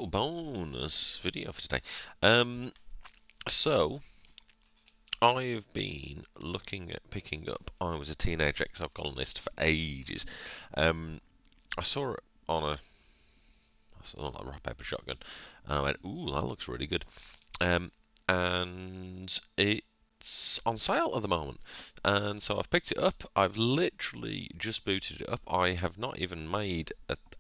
little bonus video for today. So I've been looking at picking up. I was a teenage exocolonist for ages. I saw it on a rock paper shotgun, and I went, "Ooh, that looks really good." And it's on sale at the moment, and so I've picked it up. I've literally just booted it up. I have not even made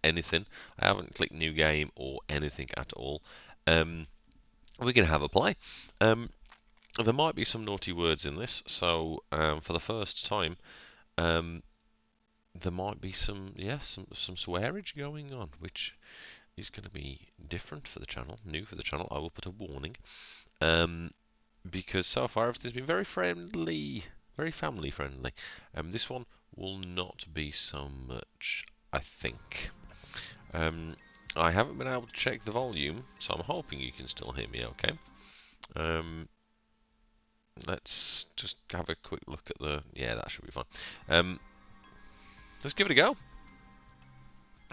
anything. I haven't clicked new game or anything at all. We're gonna have a play. There might be some naughty words in this, so for the first time, there might be some swearage going on, which is going to be different for the channel, new for the channel. I will put a warning, because so far everything's been very friendly, very family friendly. This one will not be so much, I think. I haven't been able to check the volume, so I'm hoping you can still hear me okay. Let's just have a quick look at the... Yeah, that should be fine. Let's give it a go.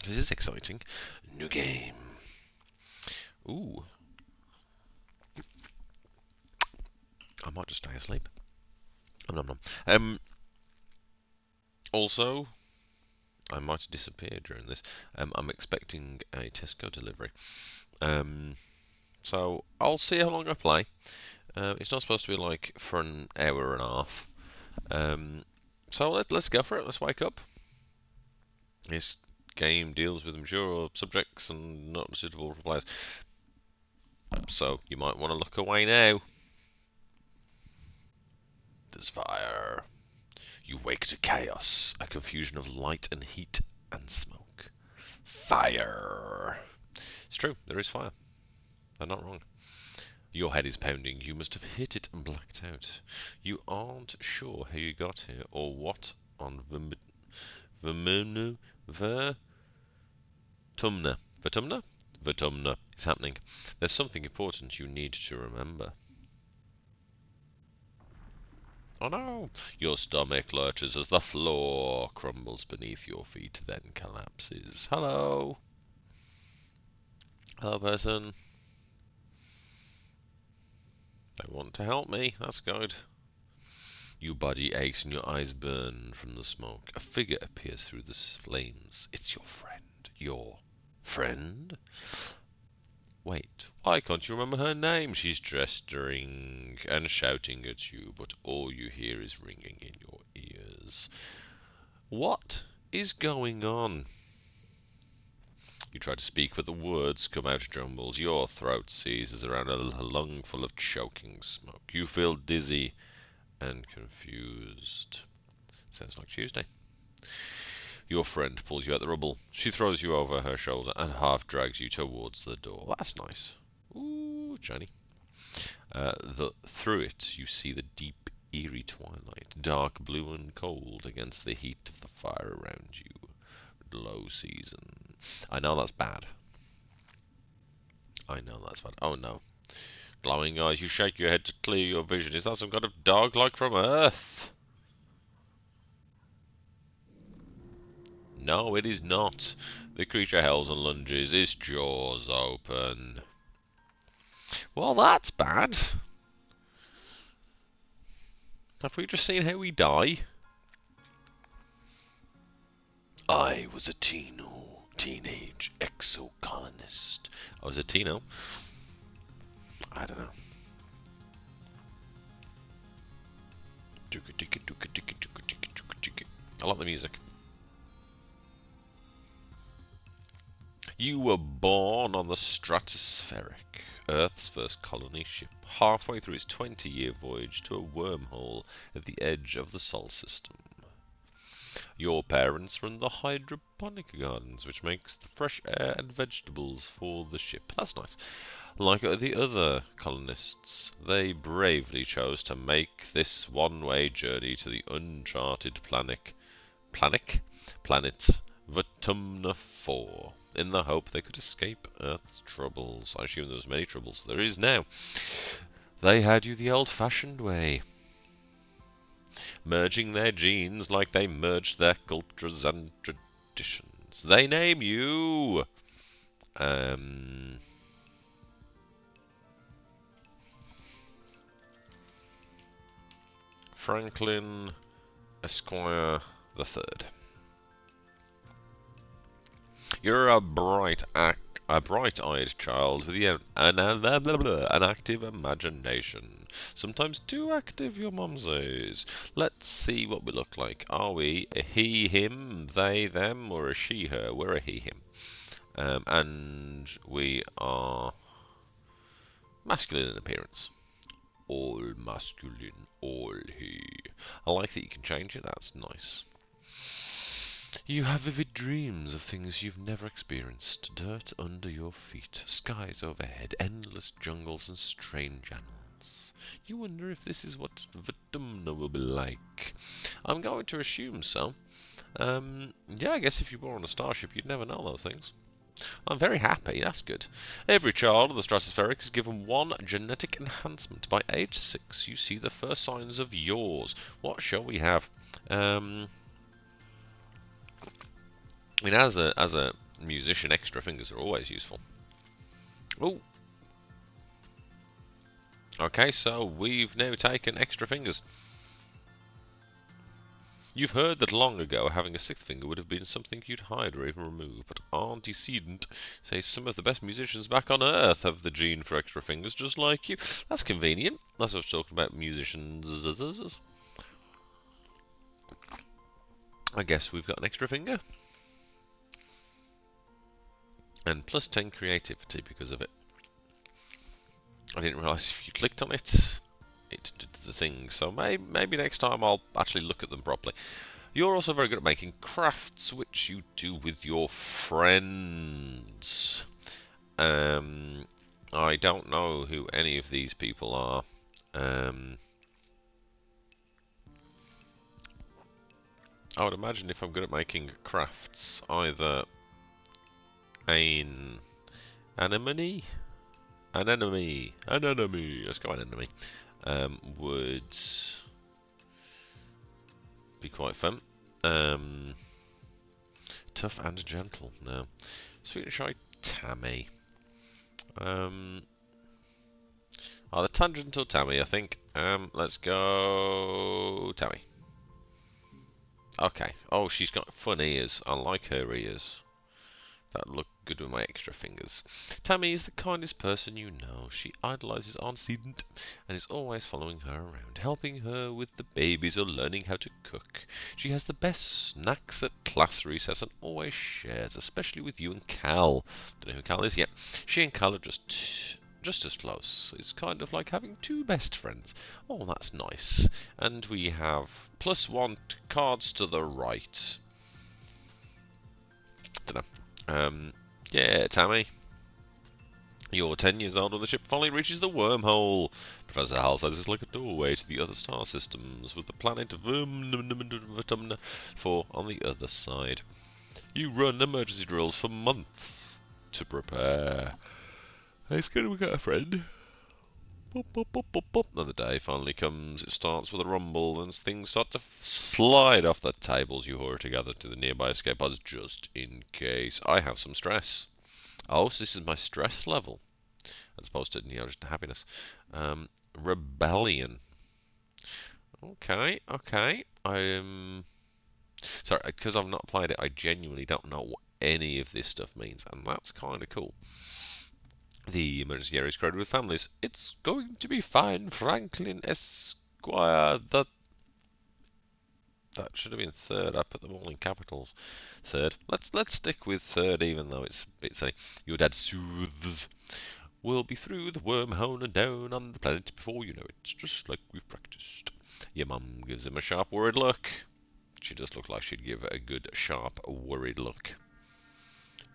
This is exciting. New game. Ooh. I might just stay asleep. Nom nom. Also, I might have disappeared during this. I'm expecting a Tesco delivery. So I'll see how long I play. It's not supposed to be like for an hour and a half. So let's go for it. Let's wake up. This game deals with mature subjects and not suitable for players. So you might want to look away now. There's fire. You wake to chaos, a confusion of light and heat and smoke. Fire. It's true, there is fire. They're not wrong. Your head is pounding. You must have hit it and blacked out. You aren't sure how you got here or what on Vertumna is happening. There's something important you need to remember. Oh no! Your stomach lurches as the floor crumbles beneath your feet, then collapses. Hello? Hello, person. They want to help me. That's good. Your body aches and your eyes burn from the smoke. A figure appears through the flames. It's your friend. Your friend? Wait, why can't you remember her name? She's gesturing and shouting at you, but all you hear is ringing in your ears. What is going on? You try to speak, but the words come out jumbled. Your throat seizes around a lung full of choking smoke. You feel dizzy and confused. Sounds like Tuesday. Your friend pulls you out the rubble. She throws you over her shoulder and half drags you towards the door. That's nice. Ooh, shiny. Through it, you see the deep, eerie twilight, dark blue and cold against the heat of the fire around you. Low season. I know that's bad. I know that's bad. Oh no. Glowing eyes, you shake your head to clear your vision. Is that some kind of dog-like from Earth? No, it is not. The creature howls and lunges, its jaws open. Well, that's bad. Have we just seen how we die? I was a teenage exocolonist. I was a Tino. I don't know. I like the music. You were born on the stratospheric, Earth's first colony ship, halfway through its 20-year voyage to a wormhole at the edge of the Sol system. Your parents run the hydroponic gardens, which makes the fresh air and vegetables for the ship. That's nice. Like the other colonists, they bravely chose to make this one-way journey to the uncharted planet Vertumna 4, in the hope they could escape Earth's troubles. I assume there was many troubles. There is now. They had you the old-fashioned way, merging their genes like they merged their cultures and traditions. They name you Franklin Esquire the Third. You're a bright-eyed child with an active imagination. Sometimes too active, your mum says. Let's see what we look like. Are we a he, him, they, them, or a she, her? We're a he, him. And we are masculine in appearance. All masculine, all he. I like that you can change it, that's nice. You have vivid dreams of things you've never experienced. Dirt under your feet, skies overhead, endless jungles and strange animals. You wonder if this is what Vitumna will be like. I'm going to assume so. Yeah, I guess if you were on a starship, you'd never know those things. I'm very happy, that's good. Every child of the stratospheric is given one genetic enhancement. By age 6, you see the first signs of yours. What shall we have? I mean, as a musician, extra fingers are always useful. Oh! Okay, so we've now taken extra fingers. You've heard that long ago having a sixth finger would have been something you'd hide or even remove, but our decedent says some of the best musicians back on Earth have the gene for extra fingers, just like you. That's convenient. That's what I was talking about musicians. I guess we've got an extra finger. And plus 10 creativity because of it. I didn't realise if you clicked on it, it did the thing. So maybe next time I'll actually look at them properly. You're also very good at making crafts, which you do with your friends. I don't know who any of these people are. I would imagine if I'm good at making crafts, either an enemy, let's go anemone, would be quite fun. Tough and gentle, no. Sweet and shy Tammy. Either Tangent or Tammy, I think. Let's go Tammy. Okay. Oh, she's got fun ears. I like her ears. That look good with my extra fingers. Tammy is the kindest person you know. She idolizes Aunt Sedent and is always following her around, helping her with the babies or learning how to cook. She has the best snacks at class recess and always shares, especially with you and Cal. Don't know who Cal is yet. She and Cal are just as close. It's kind of like having two best friends. Oh, that's nice. And we have +1 cards to the right. Don't know. Yeah, Tammy. You're 10 years old when the ship finally reaches the wormhole. Professor Hal says it's like a doorway to the other star systems, with the planet Vitumna 4 on the other side. You run emergency drills for months to prepare. It's good we got a friend. Boop, boop, boop, boop, boop. Then the day finally comes. It starts with a rumble, and things start to slide off the tables. You hurry together to the nearby escape pods just in case. I have some stress. Oh, so this is my stress level, as opposed to just happiness. Rebellion. Okay. Sorry, because I've not applied it. I genuinely don't know what any of this stuff means, and that's kind of cool. The emergency area is crowded with families. It's going to be fine, Franklin Esquire. That should have been third. I put them all in capitals. Third. Let's stick with third, even though it's a bit silly. Your dad soothes. We'll be through the wormhole and down on the planet before you know it, just like we've practiced. Your mum gives him a sharp, worried look. She does look like she'd give a good, sharp, worried look.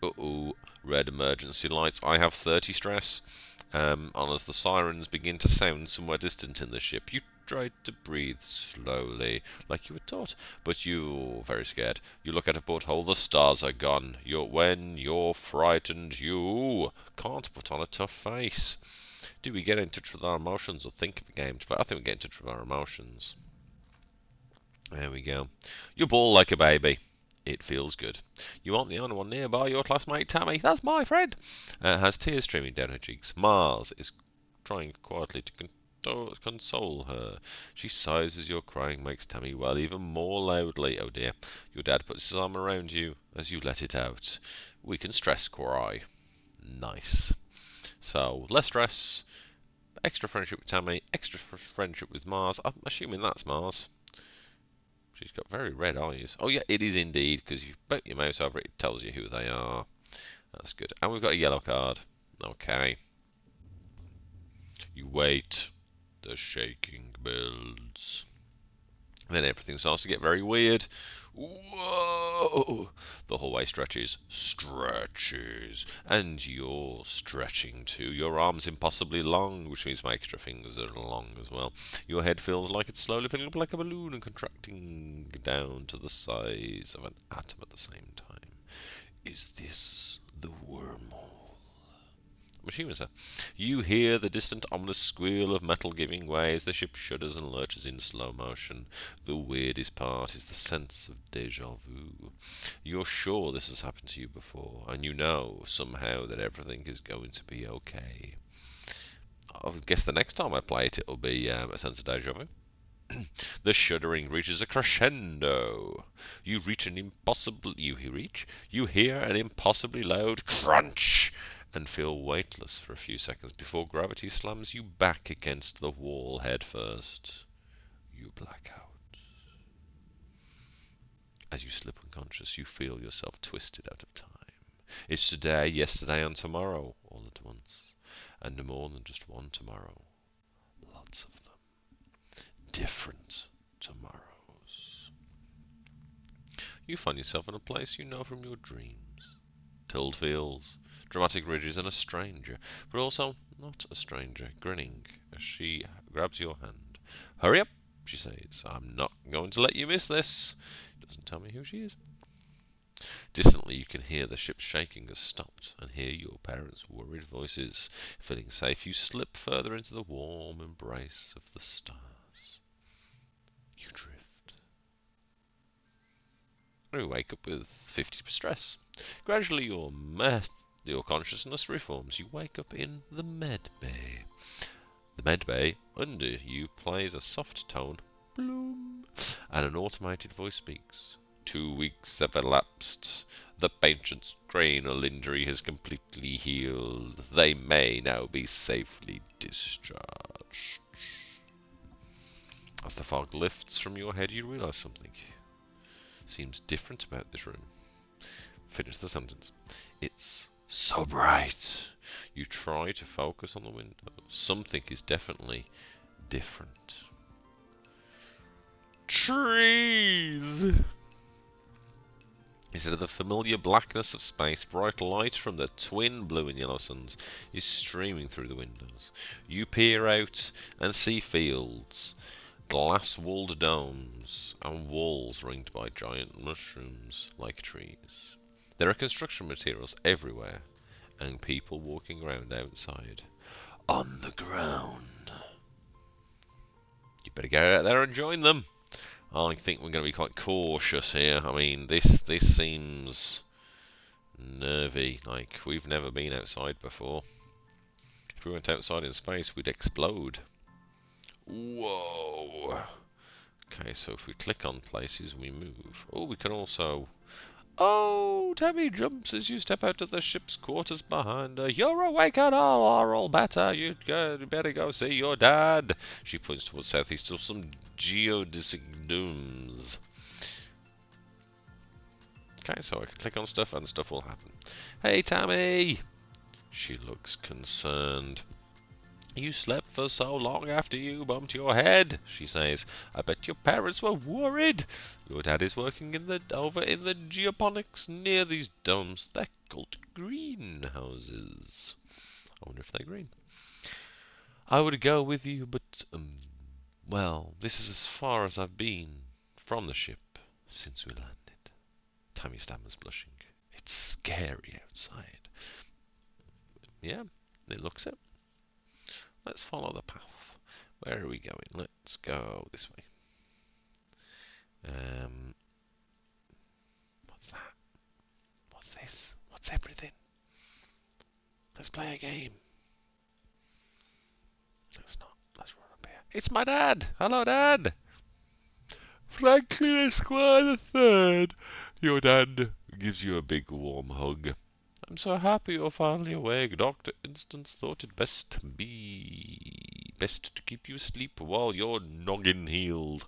Uh-oh, red emergency lights. I have 30 stress. And as the sirens begin to sound somewhere distant in the ship, you try to breathe slowly, like you were taught, but you're very scared. You look at a porthole, the stars are gone. When you're frightened, you can't put on a tough face. Do we get in touch with our emotions or think of a game to play? I think we get in touch with our emotions. There we go. You bawl like a baby. It feels good. You aren't the only one nearby. Your classmate Tammy, that's my friend, has tears streaming down her cheeks. Mars is trying quietly to console her. She sighs as you're crying, makes Tammy wail even more loudly. Oh dear. Your dad puts his arm around you as you let it out. We can stress cry. Nice. So, less stress, extra friendship with Tammy, extra friendship with Mars. I'm assuming that's Mars. She's got very red eyes. Oh yeah, it is indeed, because you put your mouse over it, it tells you who they are. That's good. And we've got a yellow card. Okay. You wait. The shaking builds. Then everything starts to get very weird. Whoa! The hallway stretches, and you're stretching too. Your arm's impossibly long, which means my extra fingers are long as well. Your head feels like it's slowly filling up like a balloon and contracting down to the size of an atom at the same time. Is this the wormhole? Machine sir. You hear the distant ominous squeal of metal giving way as the ship shudders and lurches in slow motion. The weirdest part is the sense of deja vu. You're sure this has happened to you before, and you know somehow that everything is going to be okay. I guess the next time I play it, it'll be a sense of deja vu. The shuddering reaches a crescendo. You hear an impossibly loud crunch and feel weightless for a few seconds before gravity slams you back against the wall head first. You black out. As you slip unconscious, you feel yourself twisted out of time. It's today, yesterday, and tomorrow all at once, and more than just one tomorrow. Lots of them. Different tomorrows. You find yourself in a place you know from your dreams. Tilled fields, dramatic ridges, and a stranger, but also not a stranger, grinning as she grabs your hand. Hurry up, she says. I'm not going to let you miss this. Doesn't tell me who she is. Distantly, you can hear the ship's shaking has stopped and hear your parents' worried voices. Feeling safe, you slip further into the warm embrace of the stars. You drift. You wake up with 50 stress. Gradually, your consciousness reforms. You wake up in the med bay. The med bay under you plays a soft tone, bloom, and an automated voice speaks. 2 weeks have elapsed. The patient's cranial injury has completely healed. They may now be safely discharged. As the fog lifts from your head, you realize something seems different about this room. Finish the sentence. It's so bright. You try to focus on the window. Something is definitely different. Trees! Instead of the familiar blackness of space, bright light from the twin blue and yellow suns is streaming through the windows. You peer out and see fields, glass-walled domes, and walls ringed by giant mushrooms like trees. There are construction materials everywhere, and people walking around outside. On the ground. You better go out there and join them. I think we're going to be quite cautious here. I mean, this seems nervy. Like, we've never been outside before. If we went outside in space, we'd explode. Whoa. Okay, so if we click on places, we move. Oh, we can also... Oh, Tammy jumps as you step out of the ship's quarters behind her. You're awake and all better. You'd better go see your dad. She points towards southeast of some geodesic domes. Okay, so I can click on stuff and stuff will happen. Hey, Tammy! She looks concerned. You slept for so long after you bumped your head, she says. I bet your parents were worried. Your dad is working over in the geoponics near these domes. They're called greenhouses. I wonder if they're green. I would go with you, but, well, this is as far as I've been from the ship since we landed. Tammy stammers, blushing. It's scary outside. Yeah, it looks it. Let's follow the path. Where are we going? Let's go this way. What's that? What's this? What's everything? Let's play a game. Let's not. Let's run a It's my dad! Hello, Dad! Franklin Esquire the Third. Your dad gives you a big warm hug. I'm so happy you're finally awake. Dr. Instance thought it best to keep you asleep while your noggin healed.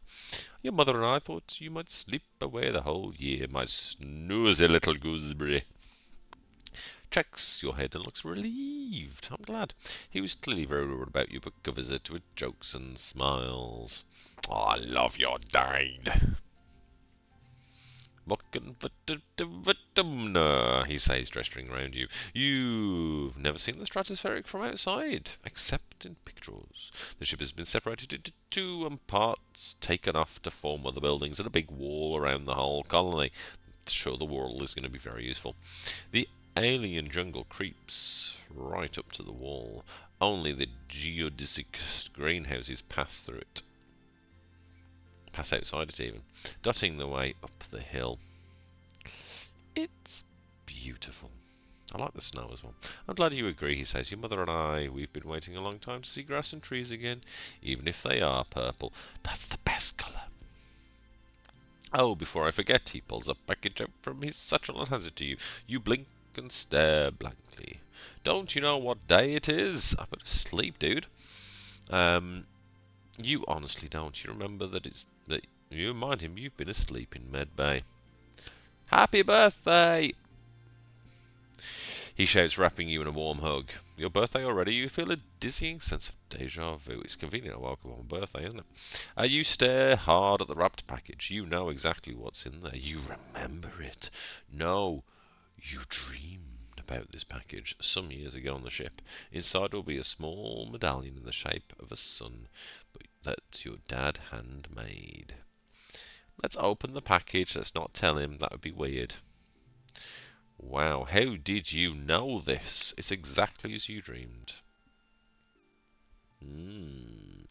Your mother and I thought you might sleep away the whole year, my snoozy little gooseberry. Checks your head and looks relieved. I'm glad. He was clearly very worried about you, but covers it with jokes and smiles. Oh, I love your dad. Walking he says, gesturing around you. You've never seen the stratospheric from outside, except in pictures. The ship has been separated into two, and parts taken off to form other buildings and a big wall around the whole colony. To show the world is going to be very useful. The alien jungle creeps right up to the wall. Only the geodesic greenhouses pass through it. Pass outside it even, dotting the way up the hill. It's beautiful. I like the snow as well. I'm glad you agree, he says. Your mother and I, we've been waiting a long time to see grass and trees again, even if they are purple. That's the best colour. Oh, before I forget, he pulls a package out from his satchel and hands it to you. You blink and stare blankly. Don't you know what day it is? I'm going to sleep, dude. You honestly don't. You remember that you remind him you've been asleep in Med Bay. Happy birthday! He shouts, wrapping you in a warm hug. Your birthday already? You feel a dizzying sense of deja vu. It's convenient I woke up on my birthday, isn't it? You stare hard at the wrapped package. You know exactly what's in there. You remember it. No, you dreamed about this package some years ago on the ship. Inside will be a small medallion in the shape of a sun, but that your dad handmade. Let's open the package. Let's not tell him. That would be weird. Wow, how did you know this? It's exactly as you dreamed.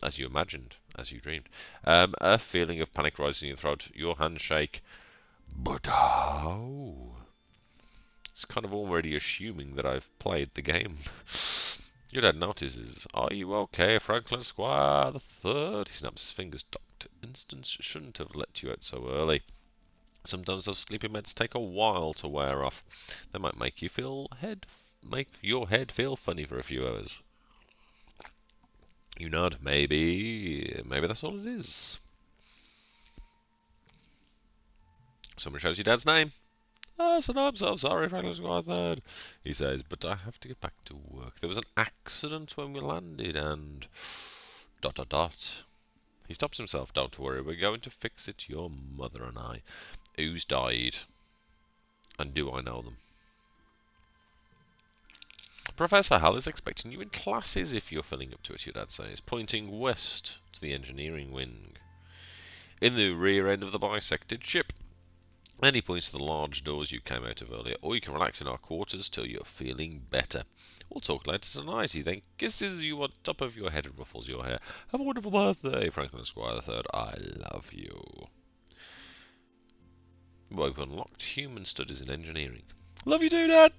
As you imagined, as you dreamed. A feeling of panic rises in your throat. Your hands shake. But how? It's kind of already assuming that I've played the game. Your dad notices. Are you okay, Franklin Squire the Third? He snaps his fingers. Dr. Instance shouldn't have let you out so early. Sometimes those sleeping meds take a while to wear off. They might make your head feel funny for a few hours. You nod. Maybe that's all it is. Someone shouts your dad's name. Oh, so no, I'm so sorry, Franklin Squire Third, he says, but I have to get back to work. There was an accident when we landed and... ... He stops himself. Don't worry, we're going to fix it, your mother and I. Who's died? And do I know them? Professor Hall is expecting you in classes if you're filling up to it, your dad says, pointing west to the engineering wing. In the rear end of the bisected ship. Then he points to the large doors you came out of earlier. Or you can relax in our quarters till you're feeling better. We'll talk later tonight. He then kisses you on top of your head and ruffles your hair. Have a wonderful birthday, Franklin Squire the Third. I love you. We've unlocked human studies in engineering. Love you too, Dad!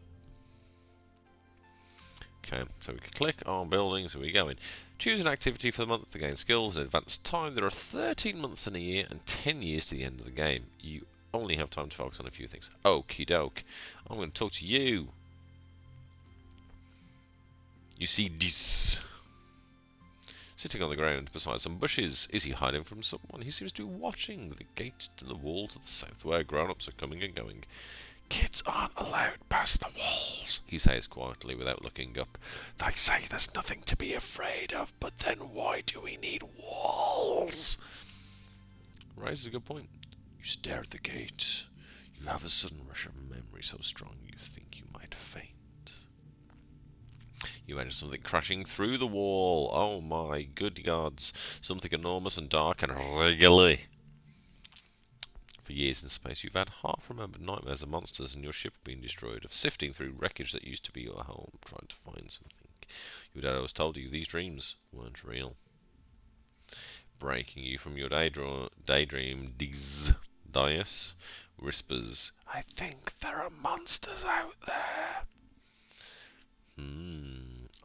Okay, so we can click on buildings and we go in. Choose an activity for the month to gain skills and advance time. There are 13 months in a year and 10 years to the end of the game. You only have time to focus on a few things. Okie doke. I'm going to talk to you. You see this. Sitting on the ground beside some bushes. Is he hiding from someone? He seems to be watching the gate to the wall to the south where grown-ups are coming and going. Kids aren't allowed past the walls, he says quietly without looking up. They say there's nothing to be afraid of, but then why do we need walls? Raises a good point. You stare at the gate. You have a sudden rush of memory so strong you think you might faint. You imagine something crashing through the wall. Oh my good gods. Something enormous and dark and wriggly. For years in space, you've had half-remembered nightmares of monsters and your ship being destroyed, of sifting through wreckage that used to be your home, trying to find something. Your dad always told you these dreams weren't real. Breaking you from your daydream, Dias whispers, I think there are monsters out there.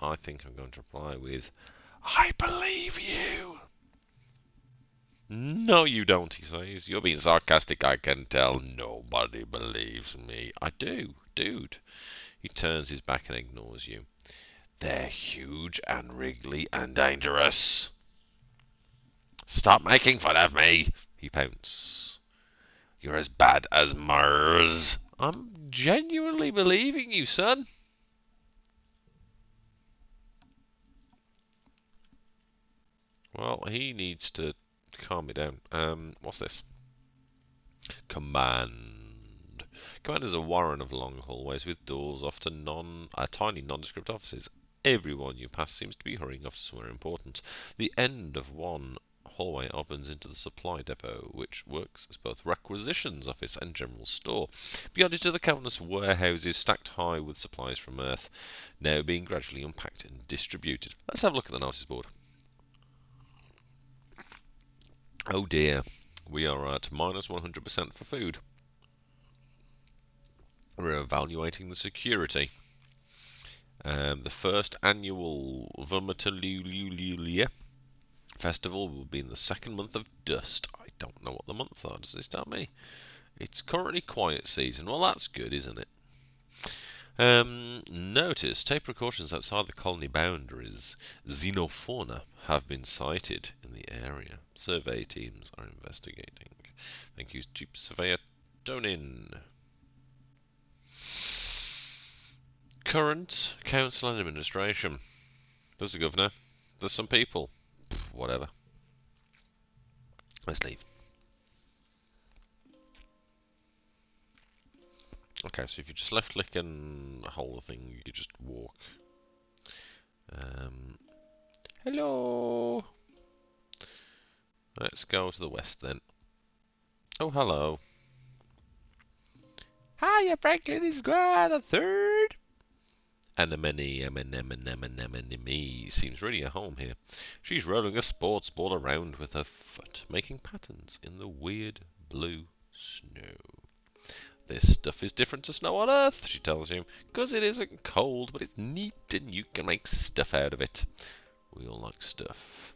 I think I'm going to reply with, I believe you. No, you don't, he says. You're being sarcastic, I can tell. Nobody believes me. I do, dude. He turns his back and ignores you. They're huge and wriggly and dangerous. Stop making fun of me, he pouts. You're as bad as Mars. I'm genuinely believing you, son. Well, he needs to calm me down. What's this? Command. Command is a warren of long hallways with doors off to tiny nondescript offices. Everyone you pass seems to be hurrying off to somewhere important. The end of one hallway opens into the supply depot, which works as both requisitions office and general store. Beyond it are the countless warehouses stacked high with supplies from Earth, now being gradually unpacked and distributed. Let's have a look at the notice board. Oh dear, we are at minus 100% for food. We're evaluating the security. The first annual Vermicelli festival will be in the second month of dust. I don't know what the months are. Does this tell me? It's currently quiet season. Well, that's good, isn't it? Notice, take precautions outside the colony boundaries. Xenofauna have been sighted in the area. Survey teams are investigating. Thank you, Chief Surveyor Donin. Current council and administration. There's the governor. There's some people. Whatever. Let's leave. Okay, so if you just left click and hold the thing, you just walk. Hello. Let's go to the west then. Oh, hello. Hiya, Franklin is Grant the Third. Anemone seems really at home here. She's rolling a sports ball around with her foot, making patterns in the weird blue snow. This stuff is different to snow on Earth, she tells you, because it isn't cold, but it's neat and you can make stuff out of it. We all like stuff.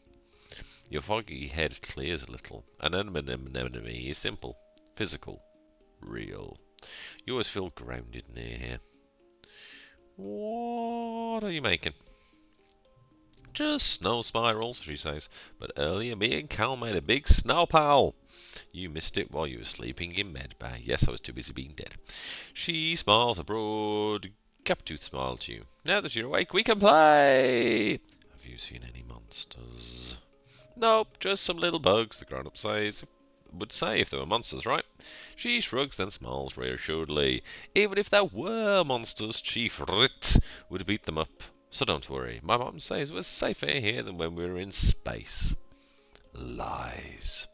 Your foggy head clears a little. An anemone is simple, physical, real. You always feel grounded near here. What are you making? Just snow spirals, she says. But earlier me and Cal made a big snow pile. You missed it while you were sleeping in medbay. Yes, I was too busy being dead. She smiles a broad, gap-toothed smile to you. Now that you're awake, we can play! Have you seen any monsters? Nope, just some little bugs, the grown-up would say if there were monsters, right? She shrugs, then smiles reassuredly. Even if there were monsters, Chief Rit would beat them up. So don't worry. My mom says we're safer here than when we were in space. Lies.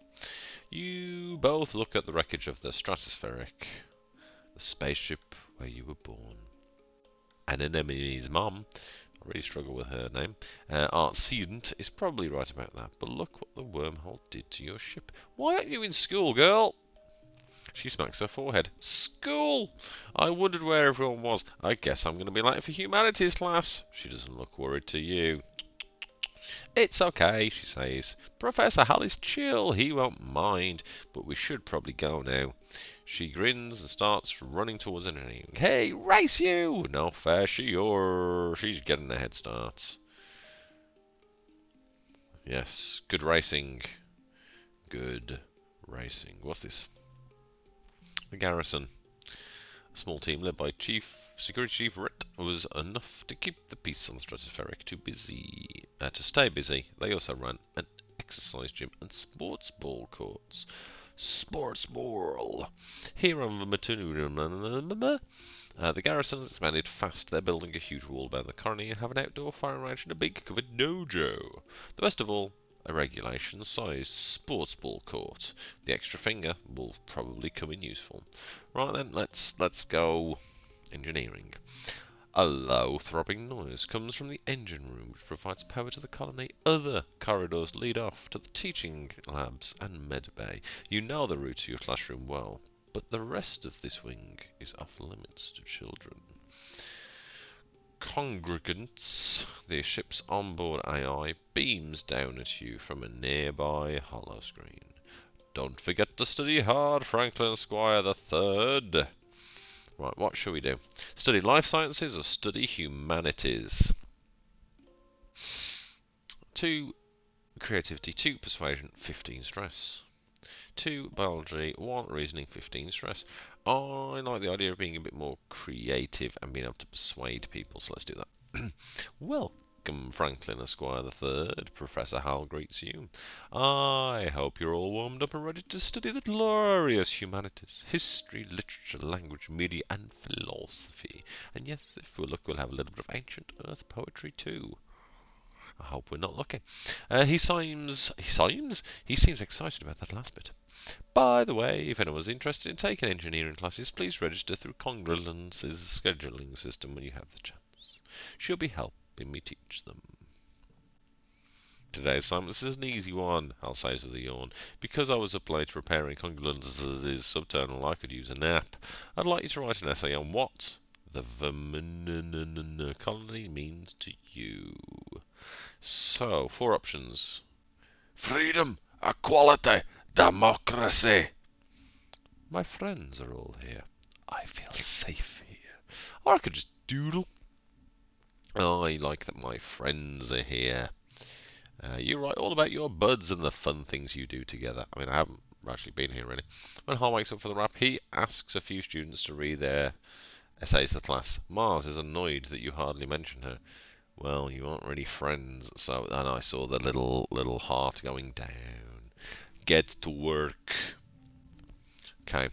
You both look at the wreckage of the stratospheric, the spaceship where you were born. Anemone's mom, I really struggle with her name, Art Sedent is probably right about that, but look what the wormhole did to your ship. Why aren't you in school, girl? She smacks her forehead. School! I wondered where everyone was. I guess I'm going to be late for humanities class. She doesn't look worried to you. It's okay, she says. Professor Hall is chill, he won't mind, but we should probably go now. She grins and starts running towards engineering. Hey, race you! No fair, she's getting a head start. Yes, good racing. Good racing. What's this? The garrison. A small team led by Security Chief Rit was enough to keep the peace on the stratospheric to stay busy. They also ran an exercise gym and sports ball courts. Sports ball. Here on the Matunu, the garrison has expanded fast. They're building a huge wall around the colony and have an outdoor firing range and a big covered dojo. The best of all, a regulation-sized sports ball court. The extra finger will probably come in useful. Right then, let's go engineering. A low throbbing noise comes from the engine room, which provides power to the colony. Other corridors lead off to the teaching labs and medbay. You know the route to your classroom well, but the rest of this wing is off limits to children. congregants, the ship's onboard AI beams down at you from a nearby holoscreen. Don't forget to study hard, Franklin Squire the Third. Right, what shall we do? Study life sciences or study humanities? 2 creativity, 2 persuasion, 15 stress. 2 biology, 1 reasoning, 15 stress. I like the idea of being a bit more creative and being able to persuade people, so let's do that. Welcome, Franklin Esquire the Third. Professor Hal greets you. I hope you're all warmed up and ready to study the glorious humanities, history, literature, language, media, and philosophy. And yes, if we look, we'll have a little bit of ancient earth poetry too. I hope we're not lucky. He seems excited about that last bit. By the way, if anyone's interested in taking engineering classes, please register through Congruence's scheduling system when you have the chance. She'll be helping me teach them. Today's assignment is an easy one, I'll say with a yawn. Because I was up late repairing Congruence's subterminal, I could use a nap. I'd like you to write an essay on what the colony means to you. So, 4 options. Freedom, equality, democracy. My friends are all here. I feel safe here. Or I could just doodle. I like that my friends are here. You write all about your buds and the fun things you do together. I mean, I haven't actually been here really. When Hal wakes up for the rap, he asks a few students to read their essays to the class. Mars is annoyed that you hardly mention her. Well, you aren't really friends, so and I saw the little heart going down. Get to work. Okay.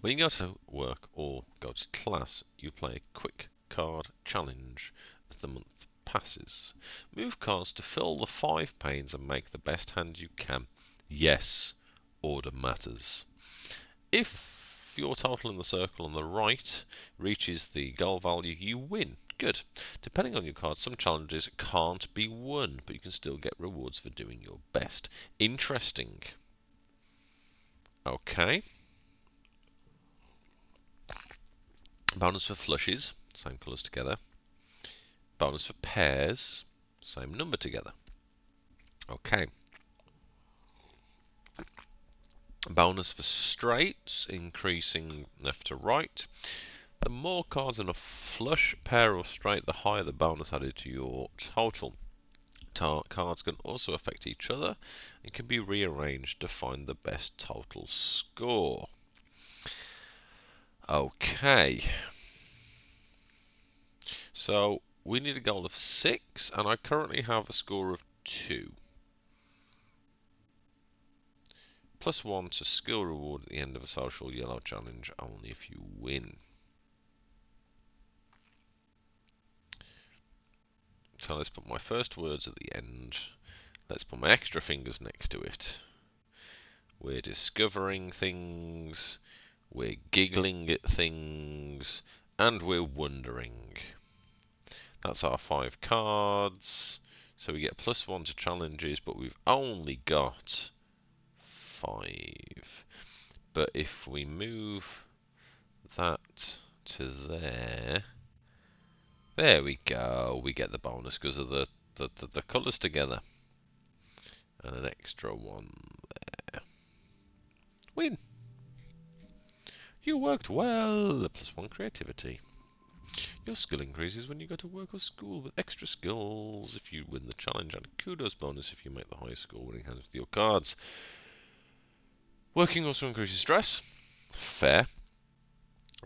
When you go to work or go to class, you play a quick card challenge as the month passes. Move cards to fill the 5 panes and make the best hand you can. Yes, order matters. If your total in the circle on the right reaches the goal value, you win. Good. Depending on your card, some challenges can't be won, but you can still get rewards for doing your best. Interesting. Okay. Bonus for flushes, same colours together. Bonus for pairs, same number together. Okay. Bonus for straights, increasing left to right. The more cards in a flush, pair, or straight, the higher the bonus added to your total. Cards can also affect each other and can be rearranged to find the best total score. Okay. So we need a goal of 6, and I currently have a score of 2. +1 to skill reward at the end of a social yellow challenge, only if you win. So let's put my first words at the end. Let's put my extra fingers next to it. We're discovering things, we're giggling at things, and we're wondering. That's our 5 cards. So we get +1 to challenges, but we've only got 5. But if we move that to there we go. We get the bonus because of the colours together. And an extra 1 there. Win! You worked well! +1 creativity. Your skill increases when you go to work or school with extra skills if you win the challenge, and a kudos bonus if you make the highest score winning hands with your cards. Working also increases stress. Fair.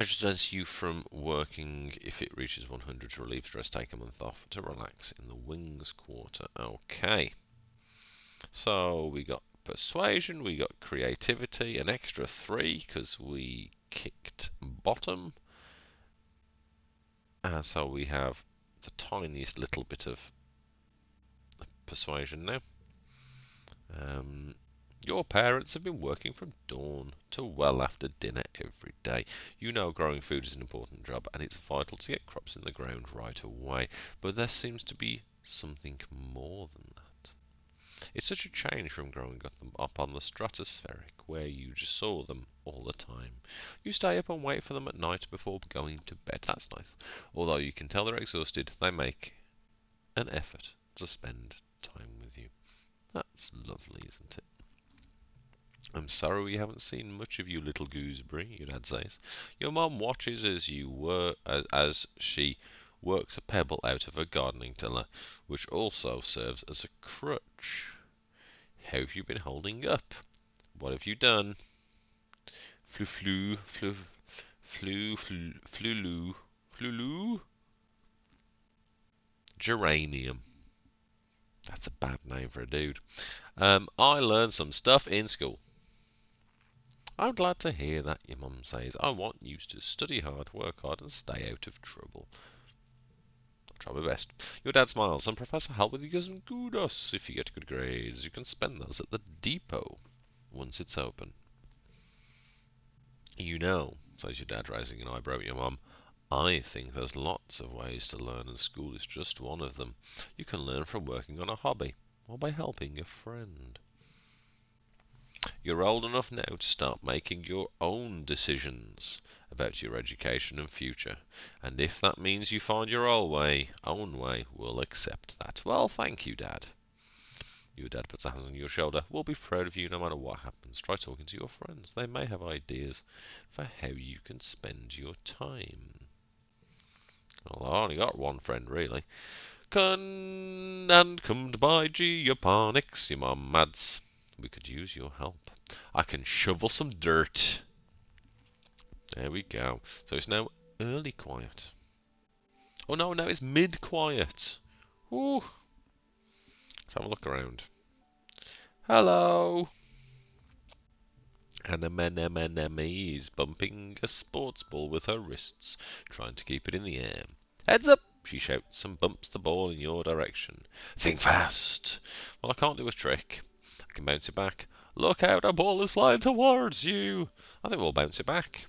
It prevents you from working if it reaches 100 to relieve stress. Take a month off to relax in the wings quarter. Okay. So we got persuasion, we got creativity, an extra 3 because we kicked bottom. So we have the tiniest little bit of persuasion now. Your parents have been working from dawn to well after dinner every day. You know growing food is an important job and it's vital to get crops in the ground right away. But there seems to be something more than that. It's such a change from growing up on the stratospheric, where you just saw them all the time. You stay up and wait for them at night before going to bed. That's nice. Although you can tell they're exhausted, they make an effort to spend time with you. That's lovely, isn't it? I'm sorry we haven't seen much of you, little gooseberry, your dad says. Your mum watches as she works a pebble out of her gardening tiller, which also serves as a crutch. How have you been holding up? What have you done? Flu flu flu flu flu flulu flulu geranium. That's a bad name for a dude. I learned some stuff in school. I'm glad to hear that, your mum says. I want you to study hard, work hard, and stay out of trouble. I'll try my best. Your dad smiles, and Professor Halworthy gives him kudos. If you get good grades, you can spend those at the depot once it's open. You know, says your dad, raising an eyebrow at your mum, I think there's lots of ways to learn, and school is just one of them. You can learn from working on a hobby, or by helping a friend. You're old enough now to start making your own decisions about your education and future, and if that means you find your own way, we'll accept that. Well, thank you, Dad. Your dad puts a hand on your shoulder. We'll be proud of you no matter what happens. Try talking to your friends. They may have ideas for how you can spend your time. Well, I only got one friend, really. Come to buy geoponics, your mum adds. We could use your help. I can shovel some dirt. There we go. So it's now early quiet. Oh no, now it's mid quiet. Ooh. Let's have a look around. Hello. Anemone is bumping a sports ball with her wrists, trying to keep it in the air. Heads up, she shouts and bumps the ball in your direction. Think fast. Well, I can't do a trick. I can bounce it back. Look out, a ball is flying towards you. I think we'll bounce it back.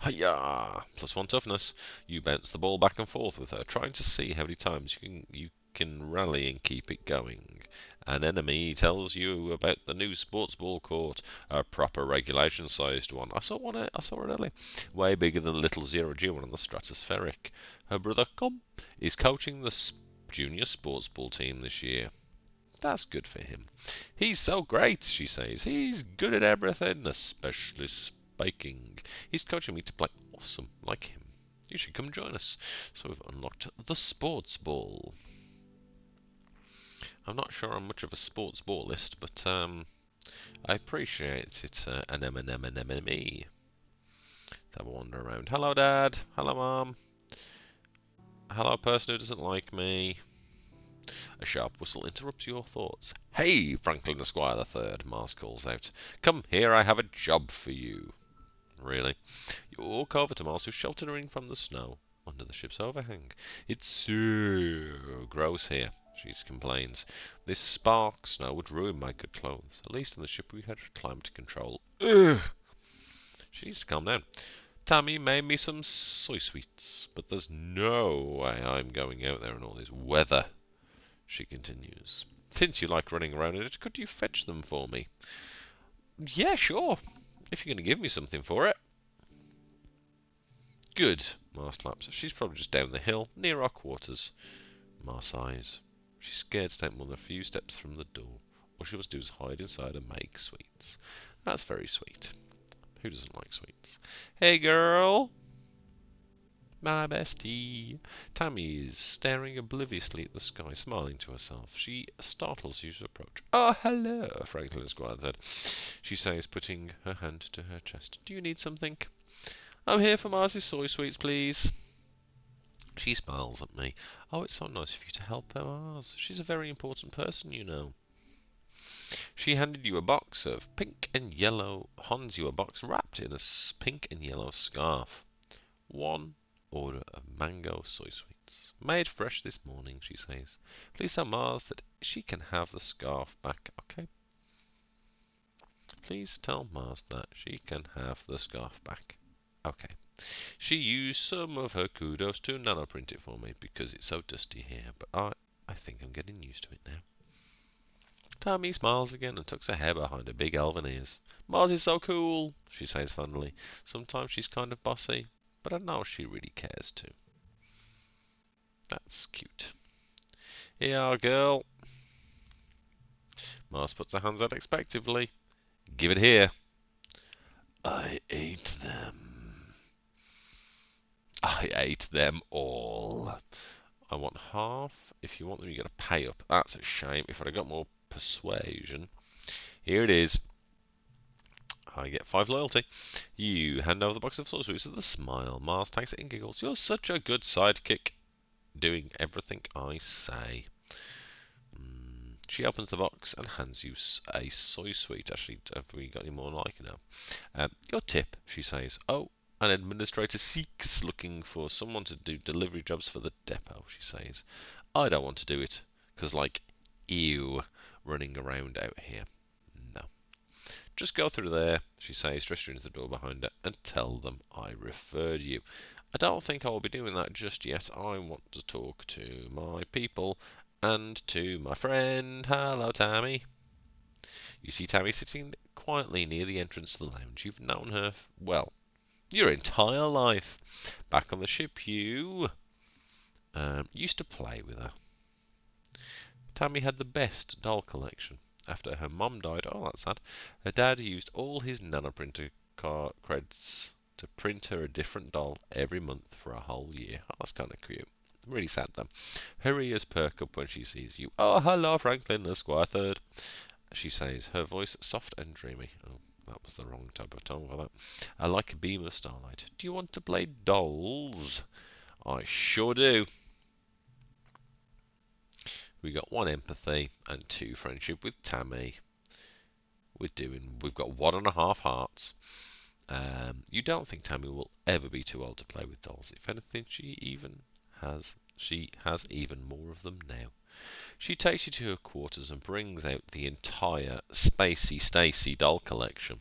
Hiya! +1 toughness. You bounce the ball back and forth with her, trying to see how many times you can rally and keep it going. An enemy tells you about the new sports ball court, a proper regulation-sized one. I saw it earlier, way bigger than the little zero-G one on the stratospheric. Her brother Com is coaching the junior sports ball team this year. That's good for him. He's so great, she says. He's good at everything, especially spiking. He's coaching me to play awesome like him. You should come join us. So we've unlocked the sports ball. I'm not sure I'm much of a sports ballist, but I appreciate it. An M&M. Let's have a wander around. Hello, Dad. Hello, Mom. Hello, person who doesn't like me. A sharp whistle interrupts your thoughts. Hey, Franklin Esquire the Third, Mars calls out. Come here, I have a job for you. Really? You walk over to Mars, who's sheltering from the snow under the ship's overhang. It's so gross here, she complains. This spark snow would ruin my good clothes. At least on the ship we had climate control. Ugh! She needs to calm down. Tammy made me some soy sweets, but there's no way I'm going out there in all this weather, she continues. Since you like running around in it, could you fetch them for me? Yeah, sure, if you're going to give me something for it. Good, Mars claps. She's probably just down the hill, near our quarters. Mars sighs. She's scared to take more than a few steps from the door. All she wants to do is hide inside and make sweets. That's very sweet. Who doesn't like sweets? Hey, girl! My bestie. Tammy is staring obliviously at the sky, smiling to herself. She startles you to approach. Oh, hello, Franklin Esquire said. She says, putting her hand to her chest. Do you need something? I'm here for Marsy's soy sweets, please. She smiles at me. Oh, it's so nice of you to help her, Mars. She's a very important person, you know. She handed you a box of pink and yellow, hands you a box wrapped in a pink and yellow scarf. One order of mango soy sweets. Made fresh this morning, she says. Please tell Mars that she can have the scarf back, okay? Please tell Mars that she can have the scarf back. Okay. She used some of her kudos to nanoprint it for me because it's so dusty here, but I think I'm getting used to it now. Tammy smiles again and tucks her hair behind her big elven ears. Mars is so cool, she says funnily. Sometimes she's kind of bossy, but I know she really cares too. That's cute. Yeah, girl. Mars puts her hands out expectantly. Give it here. I ate them. I ate them all. I want half. If you want them, you gotta pay up. That's a shame. If I'd have got more persuasion. Here it is. I get 5 loyalty. You hand over the box of sorceries with a smile. Mars takes it and giggles. You're such a good sidekick, doing everything I say. She opens the box and hands you a soy sweet. Actually, have we got any more like now? Your tip, she says. Oh, an administrator seeks looking for someone to do delivery jobs for the depot, she says. I don't want to do it, because, like, ew, running around out here. No. Just go through there, she says, gesturing to the door behind her, and tell them I referred you. I don't think I'll be doing that just yet. I want to talk to my people and to my friend. Hello, Tammy. You see Tammy sitting quietly near the entrance to the lounge. You've known her, well, your entire life. Back on the ship, you used to play with her. Tammy had the best doll collection. After her mum died, oh, that's sad, her dad used all his nanoprinter creds to print her a different doll every month for a whole year. Oh, that's kind of cute. Really sad, though. Her ears perk up when she sees you. Oh, hello, Franklin, Esquire Third, she says, her voice soft and dreamy. Oh, that was the wrong type of tone for that. I like a beam of starlight. Do you want to play dolls? I sure do. We got 1 empathy and 2 friendship with Tammy. We've got 1.5 hearts. You don't think Tammy will ever be too old to play with dolls. If anything, she has even more of them now. She takes you to her quarters and brings out the entire Spacey Stacy doll collection.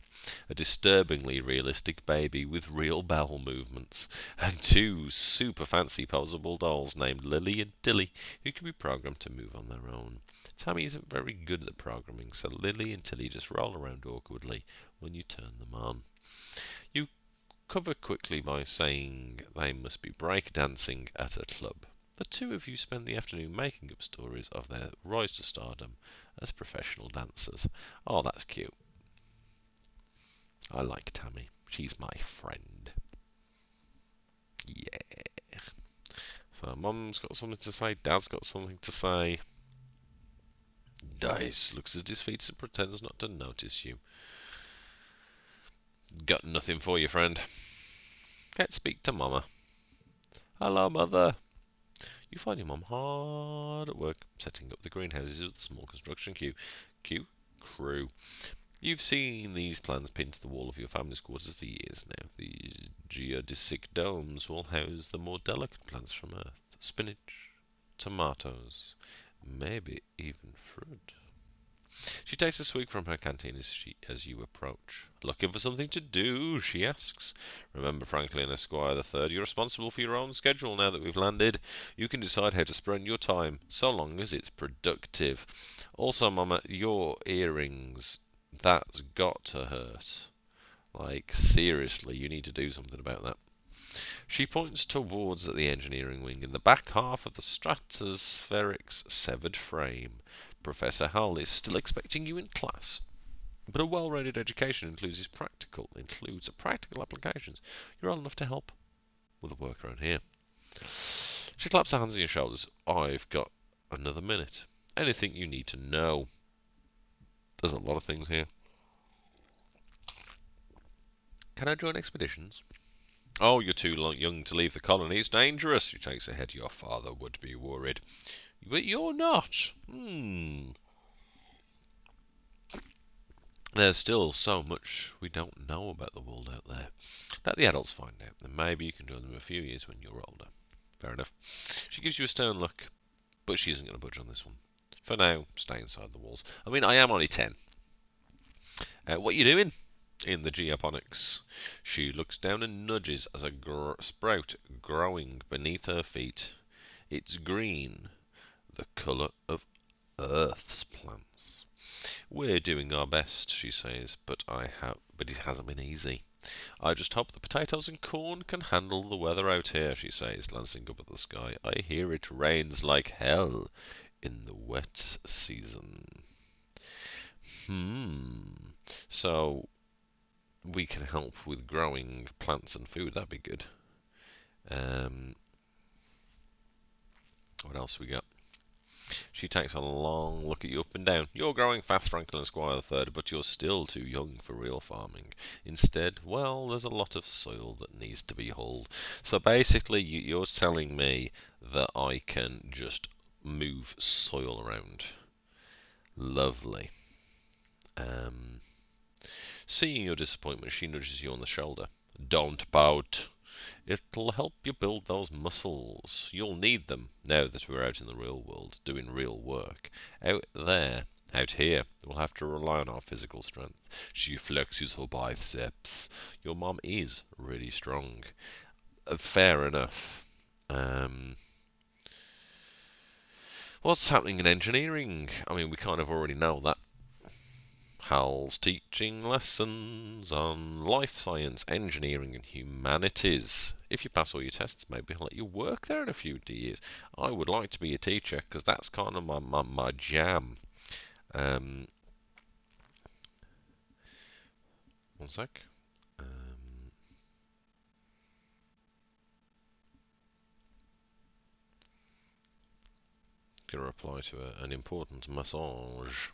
A disturbingly realistic baby with real bowel movements, and 2 super fancy posable dolls named Lily and Tilly, who can be programmed to move on their own. Tammy isn't very good at the programming, so Lily and Tilly just roll around awkwardly when you turn them on. You cover quickly by saying they must be breakdancing at a club. The 2 of you spend the afternoon making up stories of their rise to stardom as professional dancers. Oh, that's cute. I like Tammy. She's my friend. Yeah. So Mum's got something to say, Dad's got something to say. Dice looks as defeated and pretends not to notice you. Got nothing for you, friend. Let's speak to Mama. Hello, Mother. You find your mum hard at work setting up the greenhouses of the small construction crew. You've seen these plans pinned to the wall of your family's quarters for years now. These geodesic domes will house the more delicate plants from Earth. Spinach, tomatoes, maybe even fruit. She takes a swig from her canteen as you approach. Looking for something to do, she asks. Remember, Franklin Esquire the Third, you're responsible for your own schedule now that we've landed. You can decide how to spend your time, so long as it's productive. Also, Mama, your earrings, that's got to hurt. Like, seriously, you need to do something about that. She points towards the engineering wing in the back half of the stratospheric's severed frame. Professor Hull is still expecting you in class, but a well-rounded education includes practical applications. You're old enough to help with the work around here. She claps her hands on your shoulders. I've got another minute. Anything you need to know. There's a lot of things here. Can I join expeditions? Oh, you're too young to leave the colony. It's dangerous. She shakes her head. Your father would be worried. But you're not. There's still so much we don't know about the world out there. Let the adults find out, and maybe you can join them in a few years when you're older. Fair enough. She gives you a stern look, but she isn't going to budge on this one. For now, stay inside the walls. I mean, I am only 10. What are you doing? In the geoponics. She looks down and nudges as a sprout growing beneath her feet. It's green, the colour of Earth's plants. We're doing our best, she says, but it hasn't been easy. I just hope the potatoes and corn can handle the weather out here, she says, glancing up at the sky. I hear it rains like hell in the wet season. So we can help with growing plants and food. That'd be good. What else we got? She takes a long look at you up and down. You're growing fast, Franklin Squire the Third, but you're still too young for real farming. Instead, well, there's a lot of soil that needs to be hauled. So basically, you're telling me that I can just move soil around. Lovely. Seeing your disappointment, she nudges you on the shoulder. Don't pout. It'll help you build those muscles. You'll need them now that we're out in the real world, doing real work. Out here, we'll have to rely on our physical strength. She flexes her biceps. Your mom is really strong. Fair enough. What's happening in engineering? I mean, we kind of already know that. Hal's teaching lessons on life science, engineering, and humanities. If you pass all your tests, maybe he'll let you work there in a few years. I would like to be a teacher because that's kind of my jam. One sec. Gonna reply to an important message.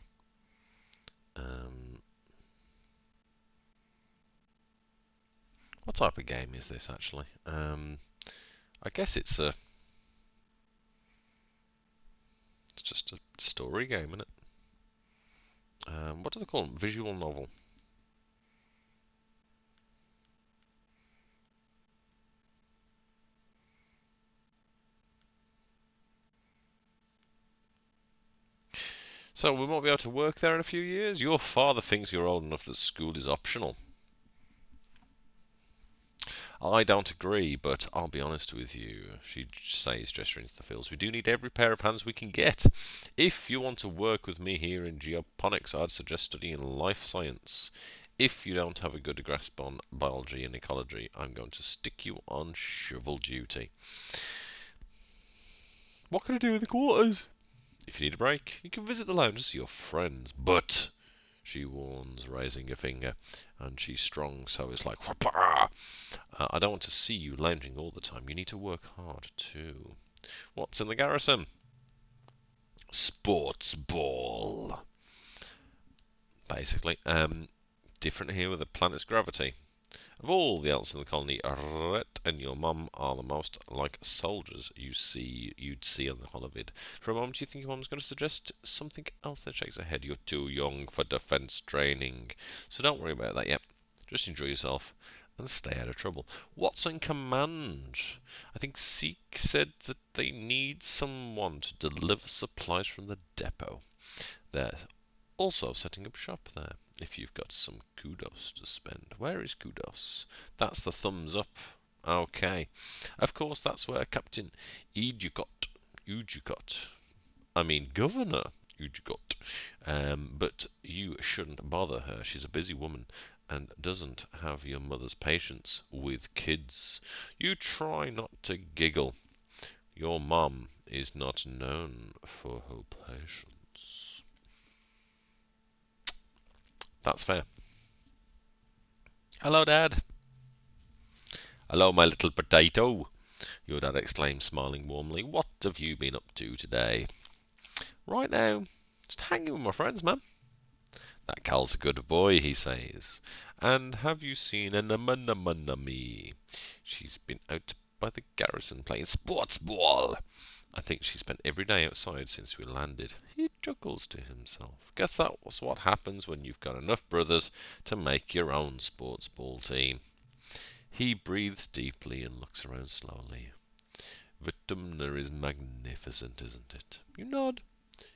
What type of game is this actually? I guess it's just a story game, isn't it? What do they call them? Visual novel. So we might be able to work there in a few years? Your father thinks you're old enough that school is optional. I don't agree, but I'll be honest with you, she says, gesturing to the fields. We do need every pair of hands we can get. If you want to work with me here in geoponics, I'd suggest studying life science. If you don't have a good grasp on biology and ecology, I'm going to stick you on shovel duty. What can I do in the quarters? If you need a break, you can visit the lounge to see your friends. But, she warns, raising a finger, and she's strong, so it's like, I don't want to see you lounging all the time. You need to work hard, too. What's in the garrison? Sports ball. Basically. Different here with the planet's gravity. Of all the elves in the colony, Rhett and your mum are the most like soldiers you'd see on the holovid. For a moment, you think your mum's going to suggest something else, then shakes her head. You're too young for defence training, so don't worry about that yet. Just enjoy yourself and stay out of trouble. What's in command? I think Seek said that they need someone to deliver supplies from the depot. They're also setting up shop there, if you've got some kudos to spend. Where is kudos? That's the thumbs up. Okay. Of course, that's where Captain Ujukot, Governor Ujukot. But you shouldn't bother her. She's a busy woman and doesn't have your mother's patience with kids. You try not to giggle. Your mom is not known for her patience. That's fair. Hello, Dad. Hello, my little potato. Your dad exclaimed, smiling warmly. What have you been up to today? Right now, just hanging with my friends, man. That Cal's a good boy, he says. And have you seen me? She's been out by the garrison playing sports ball. I think she spent every day outside since we landed. He chuckles to himself. Guess that was what happens when you've got enough brothers to make your own sports ball team. He breathes deeply and looks around slowly. Vitumna is magnificent, isn't it? You nod.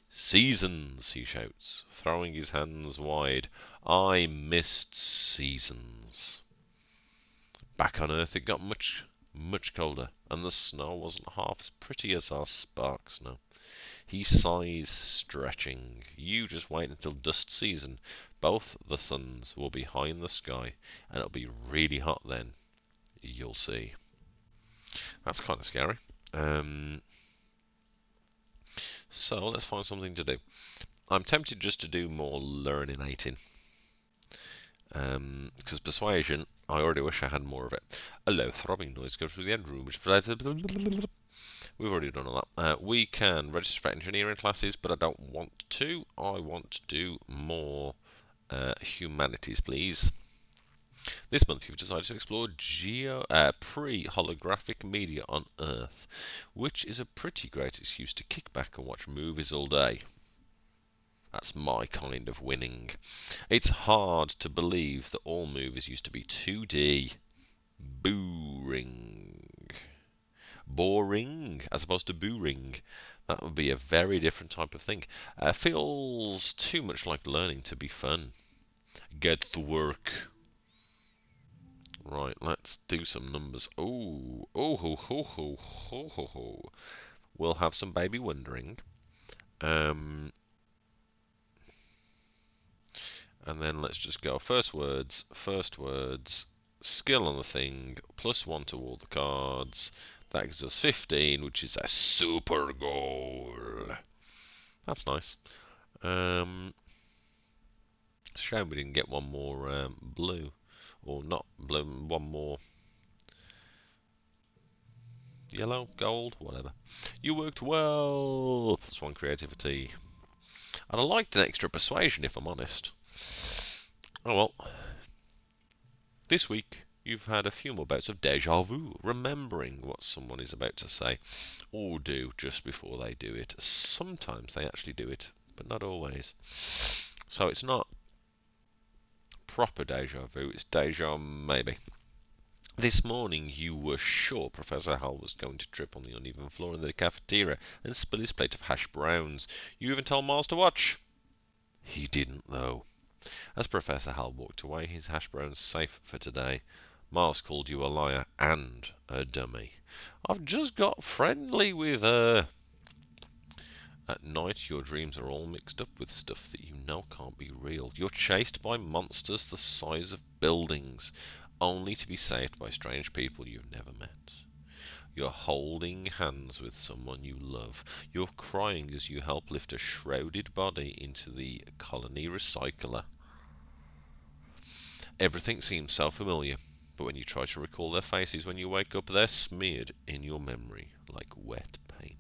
Seasons, he shouts, throwing his hands wide. I missed seasons. Back on Earth it got much colder, and the snow wasn't half as pretty as our spark snow. He sighs, stretching. You just wait until dust season. Both the suns will be high in the sky, and it'll be really hot then. You'll see. That's kind of scary. So let's find something to do. I'm tempted just to do more learning-ating. Because persuasion, I already wish I had more of it. A low throbbing noise goes through the end room, which we've already done all that. We can register for engineering classes, but I don't want to. I want to do more humanities, please. This month you've decided to explore pre-holographic media on Earth, which is a pretty great excuse to kick back and watch movies all day. That's my kind of winning. It's hard to believe that all movies used to be 2D. Boring. Boring, as opposed to booring. That would be a very different type of thing. Feels too much like learning to be fun. Get to work. Right, let's do some numbers. Oh, oh, ho, ho, ho, ho, ho, ho. We'll have some baby wondering. And then let's just go first words, skill on the thing, +1 to all the cards. That gives us 15, which is a super goal. That's nice. It's a shame we didn't get one more blue. Or not blue, one more yellow, gold, whatever. You worked well. +1 creativity. And I liked an extra persuasion, if I'm honest. Oh well. This week, you've had a few more bouts of deja vu, remembering what someone is about to say, or do just before they do it. Sometimes they actually do it, but not always. So it's not proper deja vu, it's deja maybe. This morning you were sure Professor Hal was going to trip on the uneven floor in the cafeteria and spill his plate of hash browns. You even told Miles to watch. He didn't, though. As Professor Hal walked away, his hash browns safe for today, Miles called you a liar and a dummy. I've just got friendly with her. At night, your dreams are all mixed up with stuff that you know can't be real. You're chased by monsters the size of buildings, only to be saved by strange people you've never met. You're holding hands with someone you love. You're crying as you help lift a shrouded body into the colony recycler. Everything seems so familiar, but when you try to recall their faces when you wake up, they're smeared in your memory like wet paint.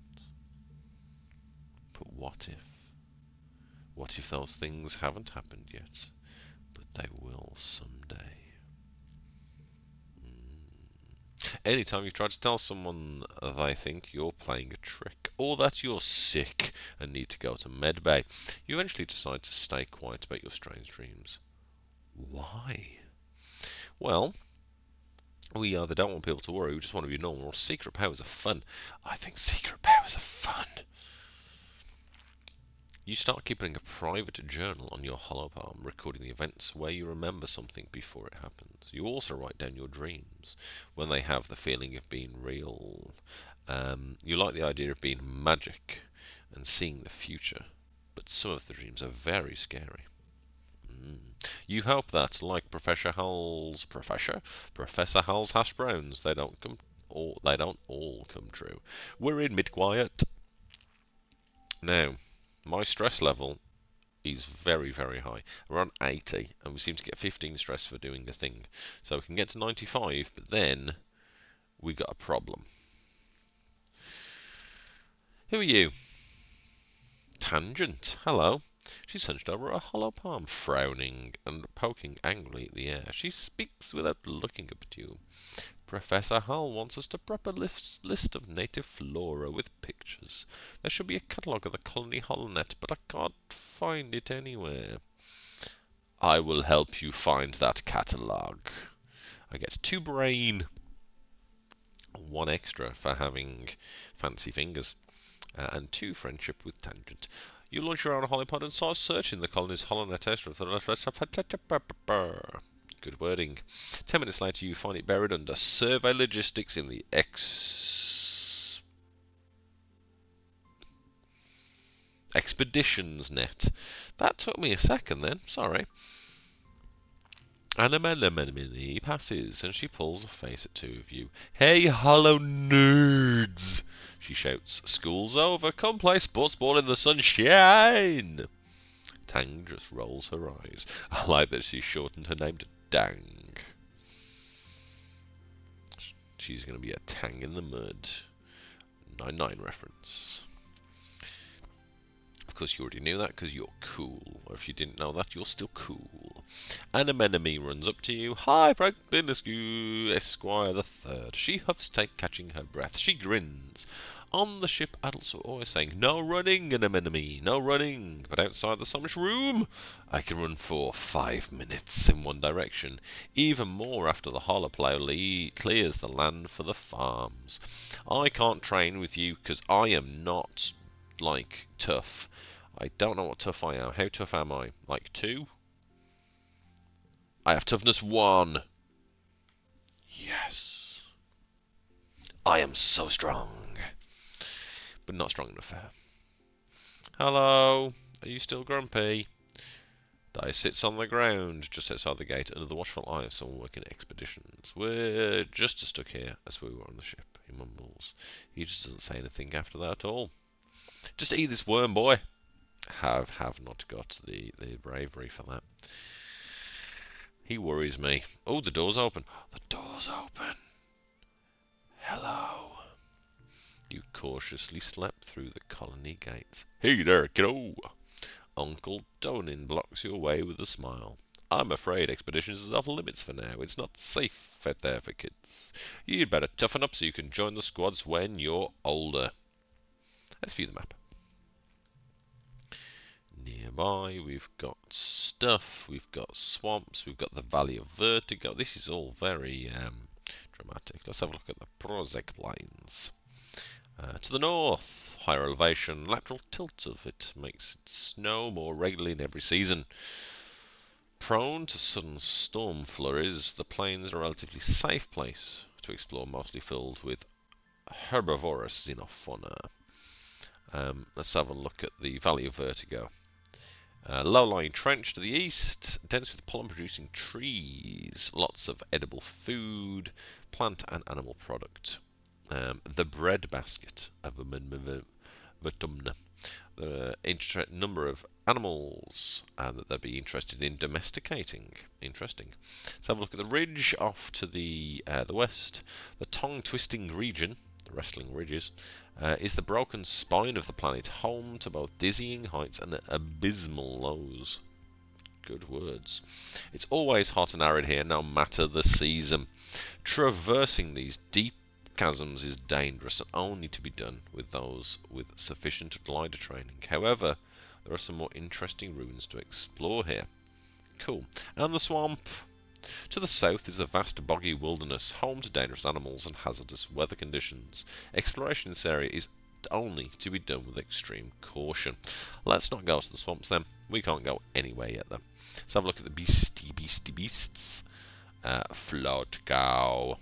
But what if? What if those things haven't happened yet, but they will someday? Anytime you try to tell someone they think you're playing a trick, or that you're sick and need to go to medbay, you eventually decide to stay quiet about your strange dreams. Why? Well, we either don't want people to worry, we just want to be normal, or secret powers are fun. I think secret powers are fun. You start keeping a private journal on your hollow palm, recording the events where you remember something before it happens. You also write down your dreams when they have the feeling of being real. You like the idea of being magic and seeing the future, but some of the dreams are very scary. You hope that, like Professor Hall's hash browns, they don't all come true. We're in mid-quiet. Now, my stress level is very, very high. We're on 80, and we seem to get 15 stress for doing the thing. So we can get to 95, but then we got a problem. Who are you? Tangent. Hello. She's hunched over a hollow palm, frowning and poking angrily at the air. She speaks without looking up at you. Professor Hull wants us to prep a list of native flora with pictures. There should be a catalogue of the colony holonet, but I can't find it anywhere. I will help you find that catalogue. I get 2 brain, 1 extra for having fancy fingers, and 2 friendship with Tangent. You launch your own holopod and start searching the colony's holonet. Good wording. 10 minutes later, you find it buried under survey logistics in the Expeditions net. That took me a second then, sorry. Anemone passes, and she pulls a face at two of you. Hey, hello, nerds! She shouts. School's over. Come play sports ball in the sunshine! Tang just rolls her eyes. I like that she shortened her name to Dang. She's going to be a Tang in the mud. 9-9 reference. Of course, you already knew that because you're cool. Or if you didn't know that, you're still cool. Anemone runs up to you. Hi, Franklin Askew, Esquire the Third. She huffs, catching her breath. She grins. On the ship, adults are always saying, no running, Anemone, no running. But outside the Somish room, I can run for 5 minutes in one direction. Even more after the holoplow clears the land for the farms. I can't train with you because I am not, like, tough. I don't know what tough I am. How tough am I? Like 2? I have toughness 1. Yes. I am so strong. But not strong enough for her. Hello. Are you still grumpy? Dice sits on the ground just outside the gate under the watchful eye of someone working expeditions. We're just as stuck here as we were on the ship, he mumbles. He just doesn't say anything after that at all. Just eat this worm, boy. Have not got the bravery for that. He worries me. Oh, the door's open. The door's open. Hello. You cautiously slip through the colony gates. Hey there, kiddo. Uncle Donin blocks your way with a smile. I'm afraid Expeditions is off limits for now. It's not safe out there for kids. You'd better toughen up so you can join the squads when you're older. Let's view the map. Nearby, we've got stuff, we've got swamps, we've got the Valley of Vertigo. This is all very dramatic. Let's have a look at the Prozek Plains. To the north, higher elevation, lateral tilt of it makes it snow more regularly in every season. Prone to sudden storm flurries, the plains are a relatively safe place to explore, mostly filled with herbivorous xenofauna. Let's have a look at the Valley of Vertigo. Low-lying trench to the east, dense with pollen-producing trees, lots of edible food, plant and animal product. The breadbasket of Vertumna. The number of animals that they'd be interested in domesticating. Interesting. Let's have a look at the ridge off to the west. The tongue-twisting region, the wrestling ridges, is the broken spine of the planet, home to both dizzying heights and abysmal lows. Good words. It's always hot and arid here, no matter the season. Traversing these deep chasms is dangerous and only to be done with those with sufficient glider training. However, there are some more interesting ruins to explore here. Cool. And the swamp. To the south is the vast boggy wilderness, home to dangerous animals and hazardous weather conditions. Exploration in this area is only to be done with extreme caution. Let's not go to the swamps then. We can't go anywhere yet then. Let's have a look at the beasts. Float cow.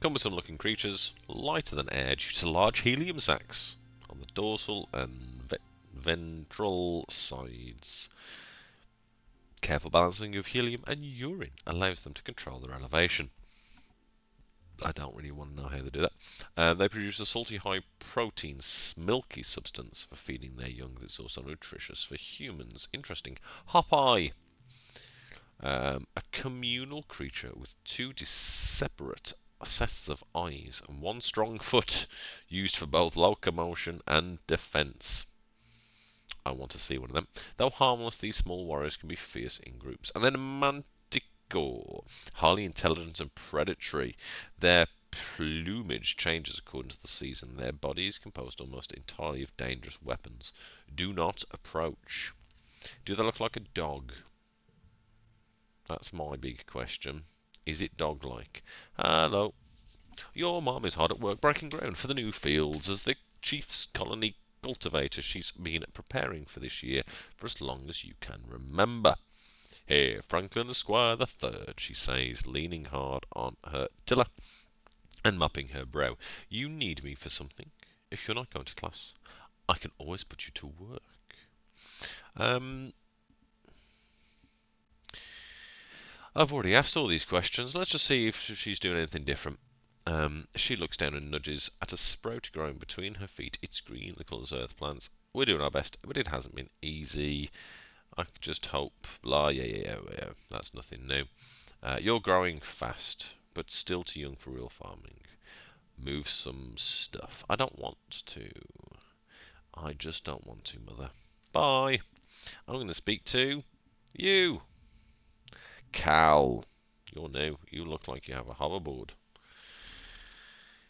Cumbersome looking creatures, lighter than air due to large helium sacs on the dorsal and ventral sides. Careful balancing of helium and urine allows them to control their elevation. I don't really want to know how they do that. They produce a salty, high-protein, milky substance for feeding their young that's also nutritious for humans. Interesting. Hop-eye. A communal creature with 2 separate sets of eyes and 1 strong foot, used for both locomotion and defense. I want to see one of them. Though harmless, these small warriors can be fierce in groups. And then Manticore, highly intelligent and predatory. Their plumage changes according to the season. Their body is composed almost entirely of dangerous weapons. Do not approach. Do they look like a dog? That's my big question. Is it dog-like? Hello. Your mom is hard at work breaking ground for the new fields as the chief's colony cultivator she's been preparing for this year for as long as you can remember. Here, Franklin Esquire the Third, she says, leaning hard on her tiller and mopping her brow. You need me for something? If you're not going to class, I can always put you to work. Um, I've already asked all these questions. Let's just see if she's doing anything different. She looks down and nudges at a sprout growing between her feet. It's green, the colours earth plants. We're doing our best, but it hasn't been easy. I just hope. Blah, yeah. That's nothing new. You're growing fast, but still too young for real farming. Move some stuff. I don't want to. I just don't want to, Mother. Bye. I'm going to speak to you. Cal. You're new. You look like you have a hoverboard.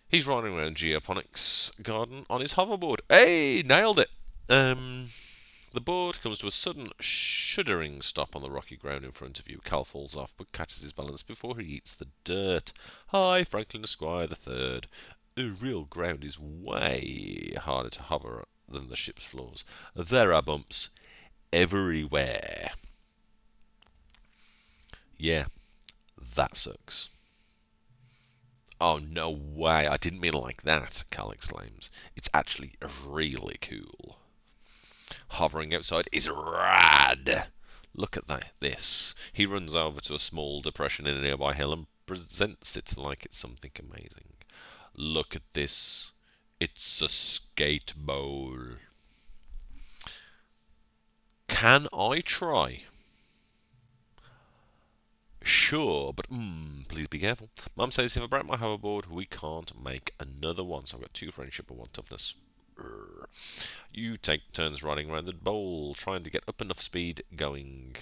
He's riding around Geoponics Garden on his hoverboard. Hey, nailed it. The board comes to a sudden shuddering stop on the rocky ground in front of you. Cal falls off but catches his balance before he eats the dirt. Hi, Franklin Esquire III. The real ground is way harder to hover than the ship's floors. There are bumps everywhere. Yeah, that sucks. Oh, no way. I didn't mean it like that, Cal exclaims. It's actually really cool. Hovering outside is rad. Look at this. He runs over to a small depression in a nearby hill and presents it like it's something amazing. Look at this. It's a skate bowl. Can I try? Sure, but please be careful. Mum says if I break my hoverboard, we can't make another one. So I've got 2 friendship and 1 toughness. You take turns riding around the bowl, trying to get up enough speed going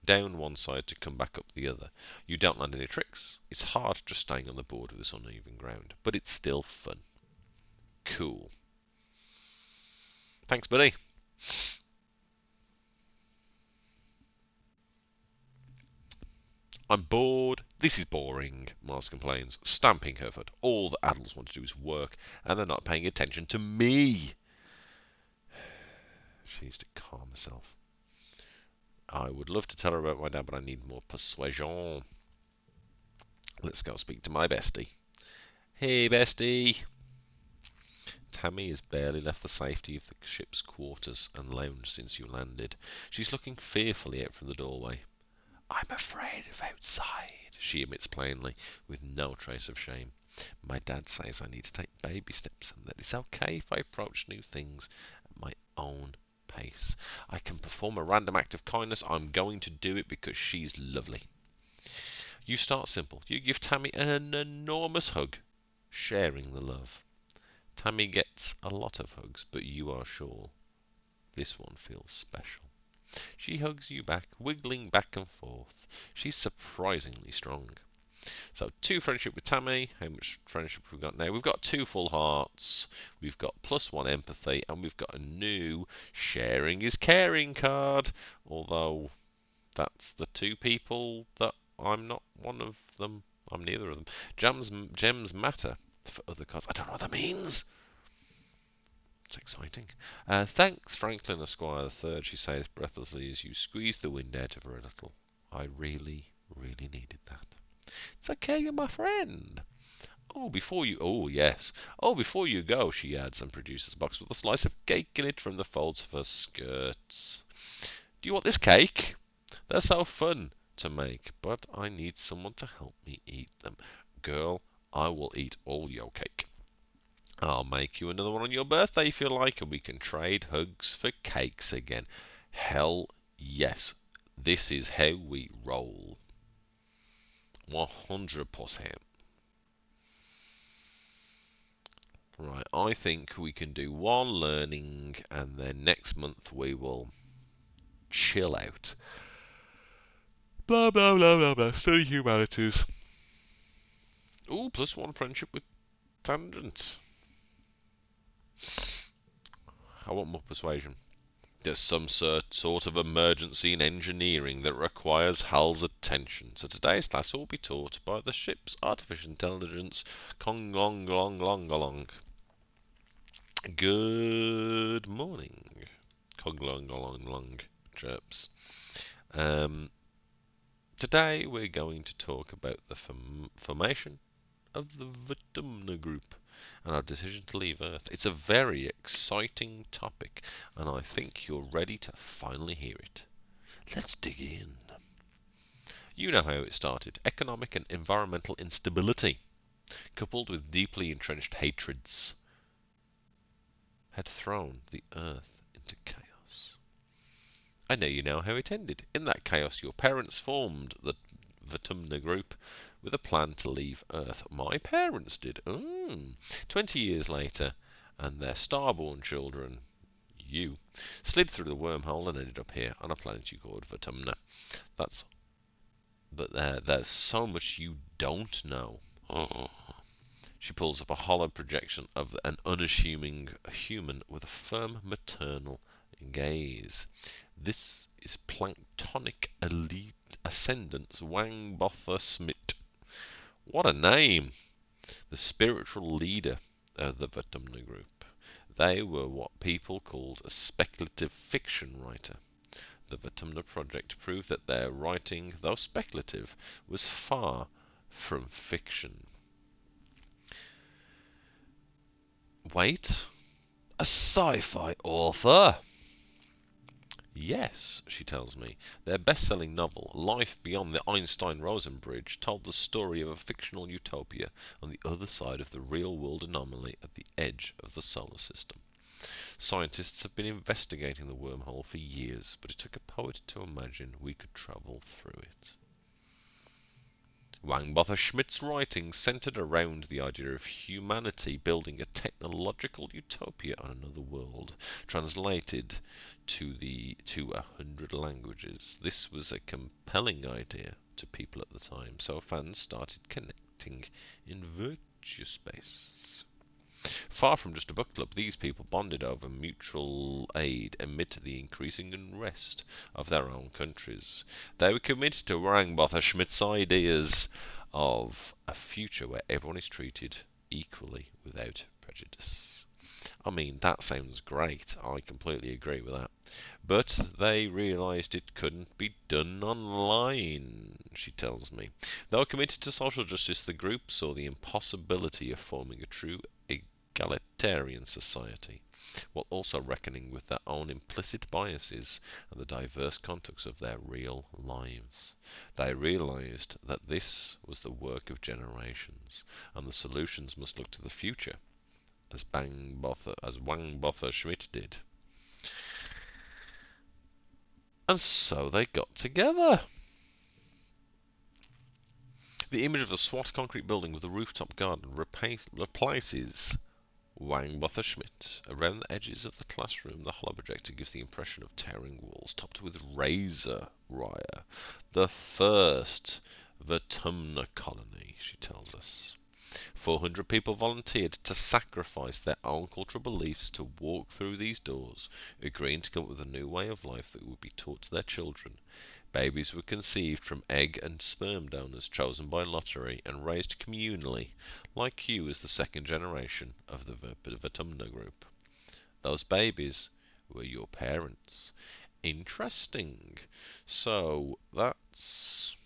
down one side to come back up the other. You don't land any tricks. It's hard just staying on the board with this uneven ground, but it's still fun. Cool. Thanks, buddy. I'm bored. This is boring, Mars complains, stamping her foot. All the adults want to do is work, and they're not paying attention to me. She needs to calm herself. I would love to tell her about my dad, but I need more persuasion. Let's go speak to my bestie. Hey, bestie. Tammy has barely left the safety of the ship's quarters and lounge since you landed. She's looking fearfully out from the doorway. I'm afraid of outside, she admits plainly, with no trace of shame. My dad says I need to take baby steps and that it's okay if I approach new things at my own pace. I can perform a random act of kindness. I'm going to do it because she's lovely. You start simple. You give Tammy an enormous hug, sharing the love. Tammy gets a lot of hugs, but you are sure this one feels special. She hugs you back, wiggling back and forth. She's surprisingly strong. So 2 friendship with Tammy. How much friendship have we got now? We've got 2 full hearts. We've got +1 empathy, and we've got a new sharing is caring card. Although that's the 2 people that I'm not one of them. I'm neither of them. Gems matter for other cards. I don't know what that means. It's exciting. Thanks, Franklin Esquire III, she says breathlessly as you squeeze the wind out of her a little. I really, really needed that. It's okay, you're my friend. Yes. Oh, before you go, she adds and produces a box with a slice of cake in it from the folds of her skirts. Do you want this cake? They're so fun to make, but I need someone to help me eat them. Girl, I will eat all your cake. I'll make you another one on your birthday if you like, and we can trade hugs for cakes again. Hell yes. This is how we roll. 100%. Right, I think we can do 1 learning, and then next month we will chill out. Blah, blah, blah, blah, blah. Study humanities. Ooh, +1 friendship with Tangent. I want more persuasion. There's some sort of emergency in engineering that requires Hal's attention. So today's class will be taught by the ship's artificial intelligence, Konglong. Good morning, Konglong chirps. Today we're going to talk about the formation of the Vatumna group and our decision to leave Earth. It's a very exciting topic, and I think you're ready to finally hear it. Let's dig in. You know how it started. Economic and environmental instability, coupled with deeply entrenched hatreds, had thrown the Earth into chaos. I know you know how it ended. In that chaos, your parents formed the Vatumna group with a plan to leave Earth. My parents did. 20 years later, and their starborn children, you, slid through the wormhole and ended up here on a planet you called Vatumna. But there's so much you don't know. Oh. She pulls up a hollow projection of an unassuming human with a firm maternal gaze. This is planktonic elite ascendants Wang Botha Smith. What a name! The spiritual leader of the Vatumna group. They were what people called a speculative fiction writer. The Vatumna project proved that their writing, though speculative, was far from fiction. Wait, a sci-fi author? Yes, she tells me. Their best-selling novel, Life Beyond the Einstein-Rosen Bridge, told the story of a fictional utopia on the other side of the real-world anomaly at the edge of the solar system. Scientists have been investigating the wormhole for years, but it took a poet to imagine we could travel through it. Wang Botha Schmidt's writings centered around the idea of humanity building a technological utopia on another world, translated to 100 languages. This was a compelling idea to people at the time, so fans started connecting in virtual space. Far from just a book club, these people bonded over mutual aid amid the increasing unrest of their own countries. They were committed to Wang Botha Schmidt's ideas of a future where everyone is treated equally without prejudice. I mean, that sounds great. I completely agree with that. But they realised it couldn't be done online, she tells me. Though committed to social justice, the group saw the impossibility of forming a true egalitarian society, while also reckoning with their own implicit biases and the diverse context of their real lives. They realized that this was the work of generations, and the solutions must look to the future, as Wang Botha Schmidt did. And so they got together. The image of a SWAT concrete building with a rooftop garden replaces Wang Botha Schmidt. Around the edges of the classroom, the hollow projector gives the impression of towering walls topped with razor wire. The first Vatumna colony, she tells us. 400 people volunteered to sacrifice their own cultural beliefs to walk through these doors, agreeing to come up with a new way of life that would be taught to their children. Babies were conceived from egg and sperm donors chosen by lottery and raised communally, like you as the second generation of the Vatumna group. Those babies were your parents. Interesting. So that's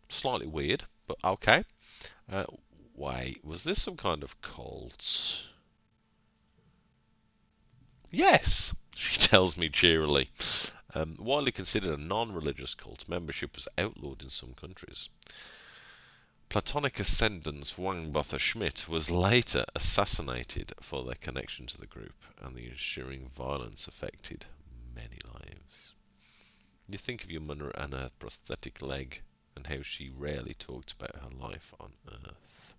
slightly weird, but okay. Wait, was this some kind of cult? Yes, she tells me cheerily. Widely considered a non-religious cult, membership was outlawed in some countries. Platonic ascendant Wang Botha Schmidt was later assassinated for their connection to the group, and the ensuing violence affected many lives. You think of your mother and her prosthetic leg, and how she rarely talked about her life on Earth.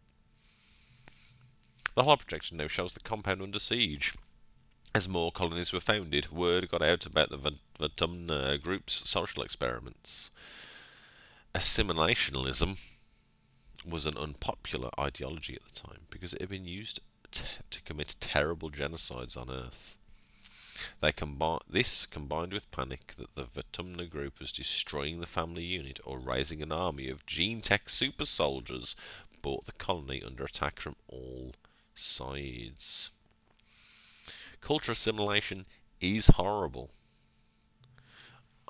The hollow projection now shows the compound under siege. As more colonies were founded, word got out about the Vatumna group's social experiments. Assimilationism was an unpopular ideology at the time because it had been used to commit terrible genocides on Earth. This combined with panic that the Vatumna group was destroying the family unit or raising an army of gene-tech super soldiers brought the colony under attack from all sides. Culture assimilation is horrible.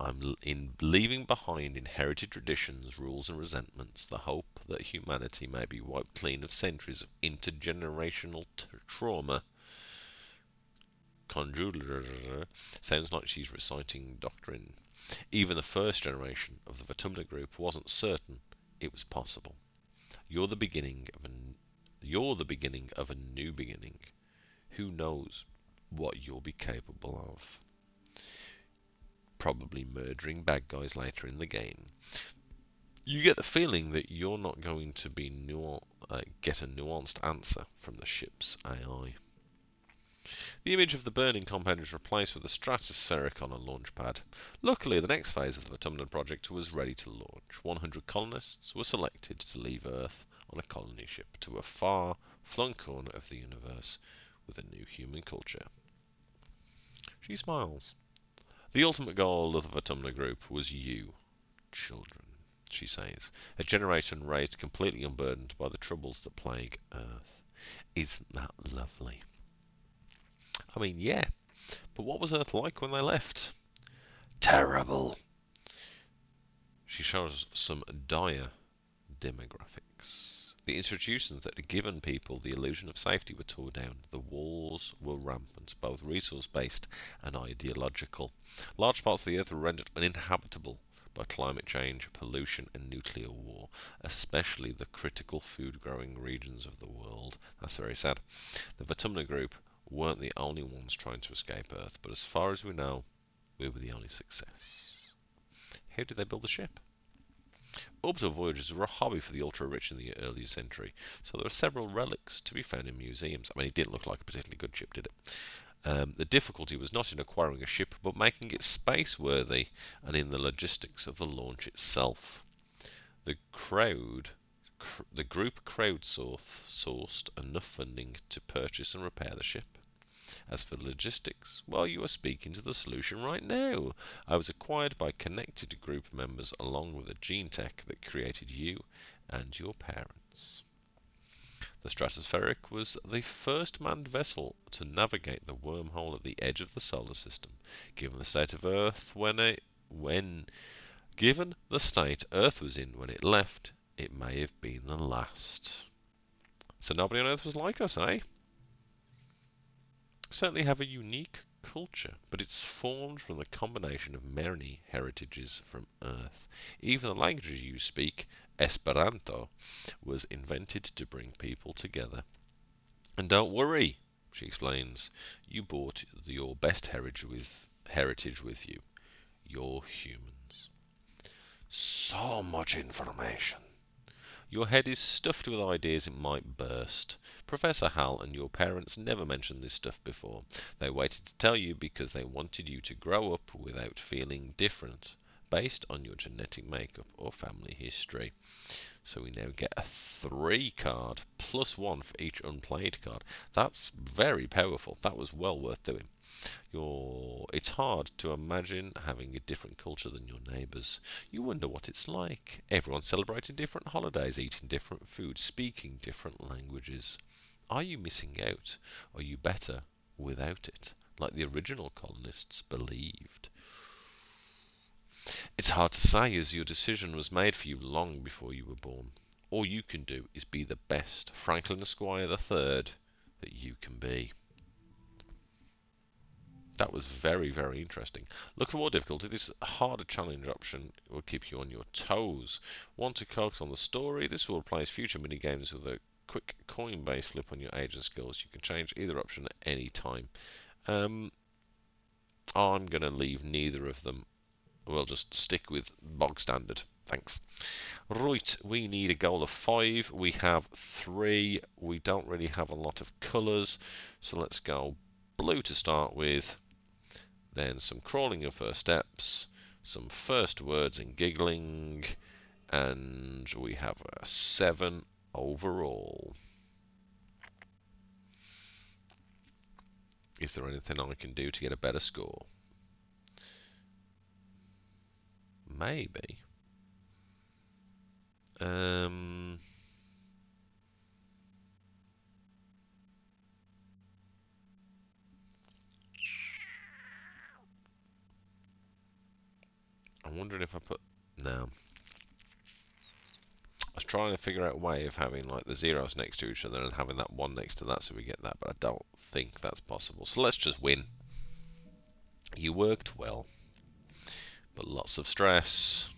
I'm in leaving behind inherited traditions, rules, and resentments, the hope that humanity may be wiped clean of centuries of intergenerational trauma. Conjure sounds like she's reciting doctrine. Even the first generation of the Vatumna group wasn't certain it was possible. You're the beginning of a new beginning. Who knows what you'll be capable of? Probably murdering bad guys later in the game. You get the feeling that you're not going to be get a nuanced answer from the ship's AI. The image of the burning compound is replaced with a stratospheric on a launch pad. Luckily, the next phase of the Autumnal project was ready to launch. 100 colonists were selected to leave Earth on a colony ship to a far-flung corner of the universe with a new human culture. She smiles. The ultimate goal of the Autumnal group was you, children, she says, a generation raised completely unburdened by the troubles that plague Earth. Isn't that lovely? I mean, yeah, but what was Earth like when they left? Terrible. She shows some dire demographics. The institutions that had given people the illusion of safety were torn down. The wars were rampant, both resource-based and ideological. Large parts of the Earth were rendered uninhabitable by climate change, pollution, and nuclear war, especially the critical food-growing regions of the world. That's very sad. The Vatumna group weren't the only ones trying to escape Earth, but as far as we know, we were the only success. How did they build the ship? Orbital voyages were a hobby for the ultra-rich in the earlier century, so there are several relics to be found in museums. I mean, it didn't look like a particularly good ship, did it? The difficulty was not in acquiring a ship, but making it space-worthy and in the logistics of the launch itself. The group crowdsourced enough funding to purchase and repair the ship. As for logistics, well, you are speaking to the solution right now. I was acquired by connected group members along with a gene tech that created you and your parents. The Stratospheric was the first manned vessel to navigate the wormhole at the edge of the solar system. Given the state of Earth given the state Earth was in when it left, it may have been the last. So nobody on Earth was like us, eh? Certainly have a unique culture, but it's formed from the combination of many heritages from Earth. Even the language you speak, Esperanto, was invented to bring people together. And don't worry, she explains, you brought your best heritage with you. You're humans. So much information. Your head is stuffed with ideas it might burst. Professor Hal and your parents never mentioned this stuff before. They waited to tell you because they wanted you to grow up without feeling different, based on your genetic makeup or family history. So we now get a 3 card, plus 1 for each unplayed card. That's very powerful. That was well worth doing. It's hard to imagine having a different culture than your neighbours. You wonder what it's like. Everyone celebrating different holidays, eating different food, speaking different languages. Are you missing out? Are you better without it, like the original colonists believed? It's hard to say, as your decision was made for you long before you were born. All you can do is be the best Franklin Esquire III that you can be. That was very, very interesting. Look for more difficulty. This harder challenge option will keep you on your toes. Want to focus on the story? This will replace future minigames with a quick coin-based flip on your age and skills. You can change either option at any time. I'm going to leave neither of them. We'll just stick with bog standard. Thanks. Right, we need a goal of 5. We have 3. We don't really have a lot of colours. So let's go blue to start with. Then some crawling of first steps, some first words and giggling, and we have a 7 overall. Is there anything I can do to get a better score? Maybe. wondering if I put... No. I was trying to figure out a way of having like the zeros next to each other and having that one next to that so we get that, but I don't think that's possible. So let's just win. You worked well, but lots of stress.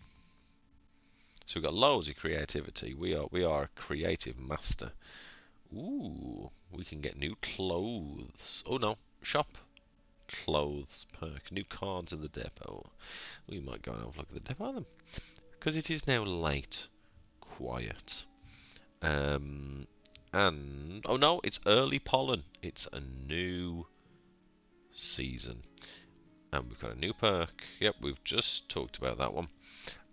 So we've got loads of creativity. We are a creative master. Ooh, we can get new clothes. Oh no, shop. Clothes perk. New cards in the depot. We might go and have a look at the depot then. Because it is now late. Quiet. And oh no, it's early pollen. It's a new season. And we've got a new perk. Yep, we've just talked about that one.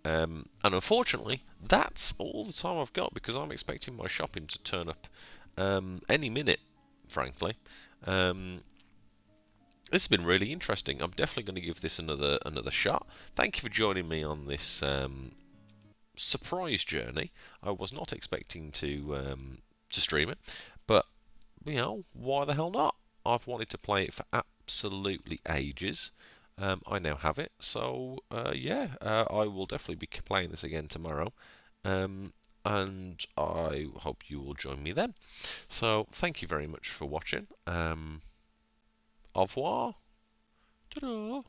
And unfortunately, that's all the time I've got because I'm expecting my shopping to turn up any minute, frankly. This has been really interesting. I'm definitely going to give this another shot. Thank you for joining me on this surprise journey. I was not expecting to stream it, but you know, why the hell not? I've wanted to play it for absolutely ages. I now have it, so yeah, I will definitely be playing this again tomorrow, and I hope you will join me then. So thank you very much for watching. Au revoir. Ta-da.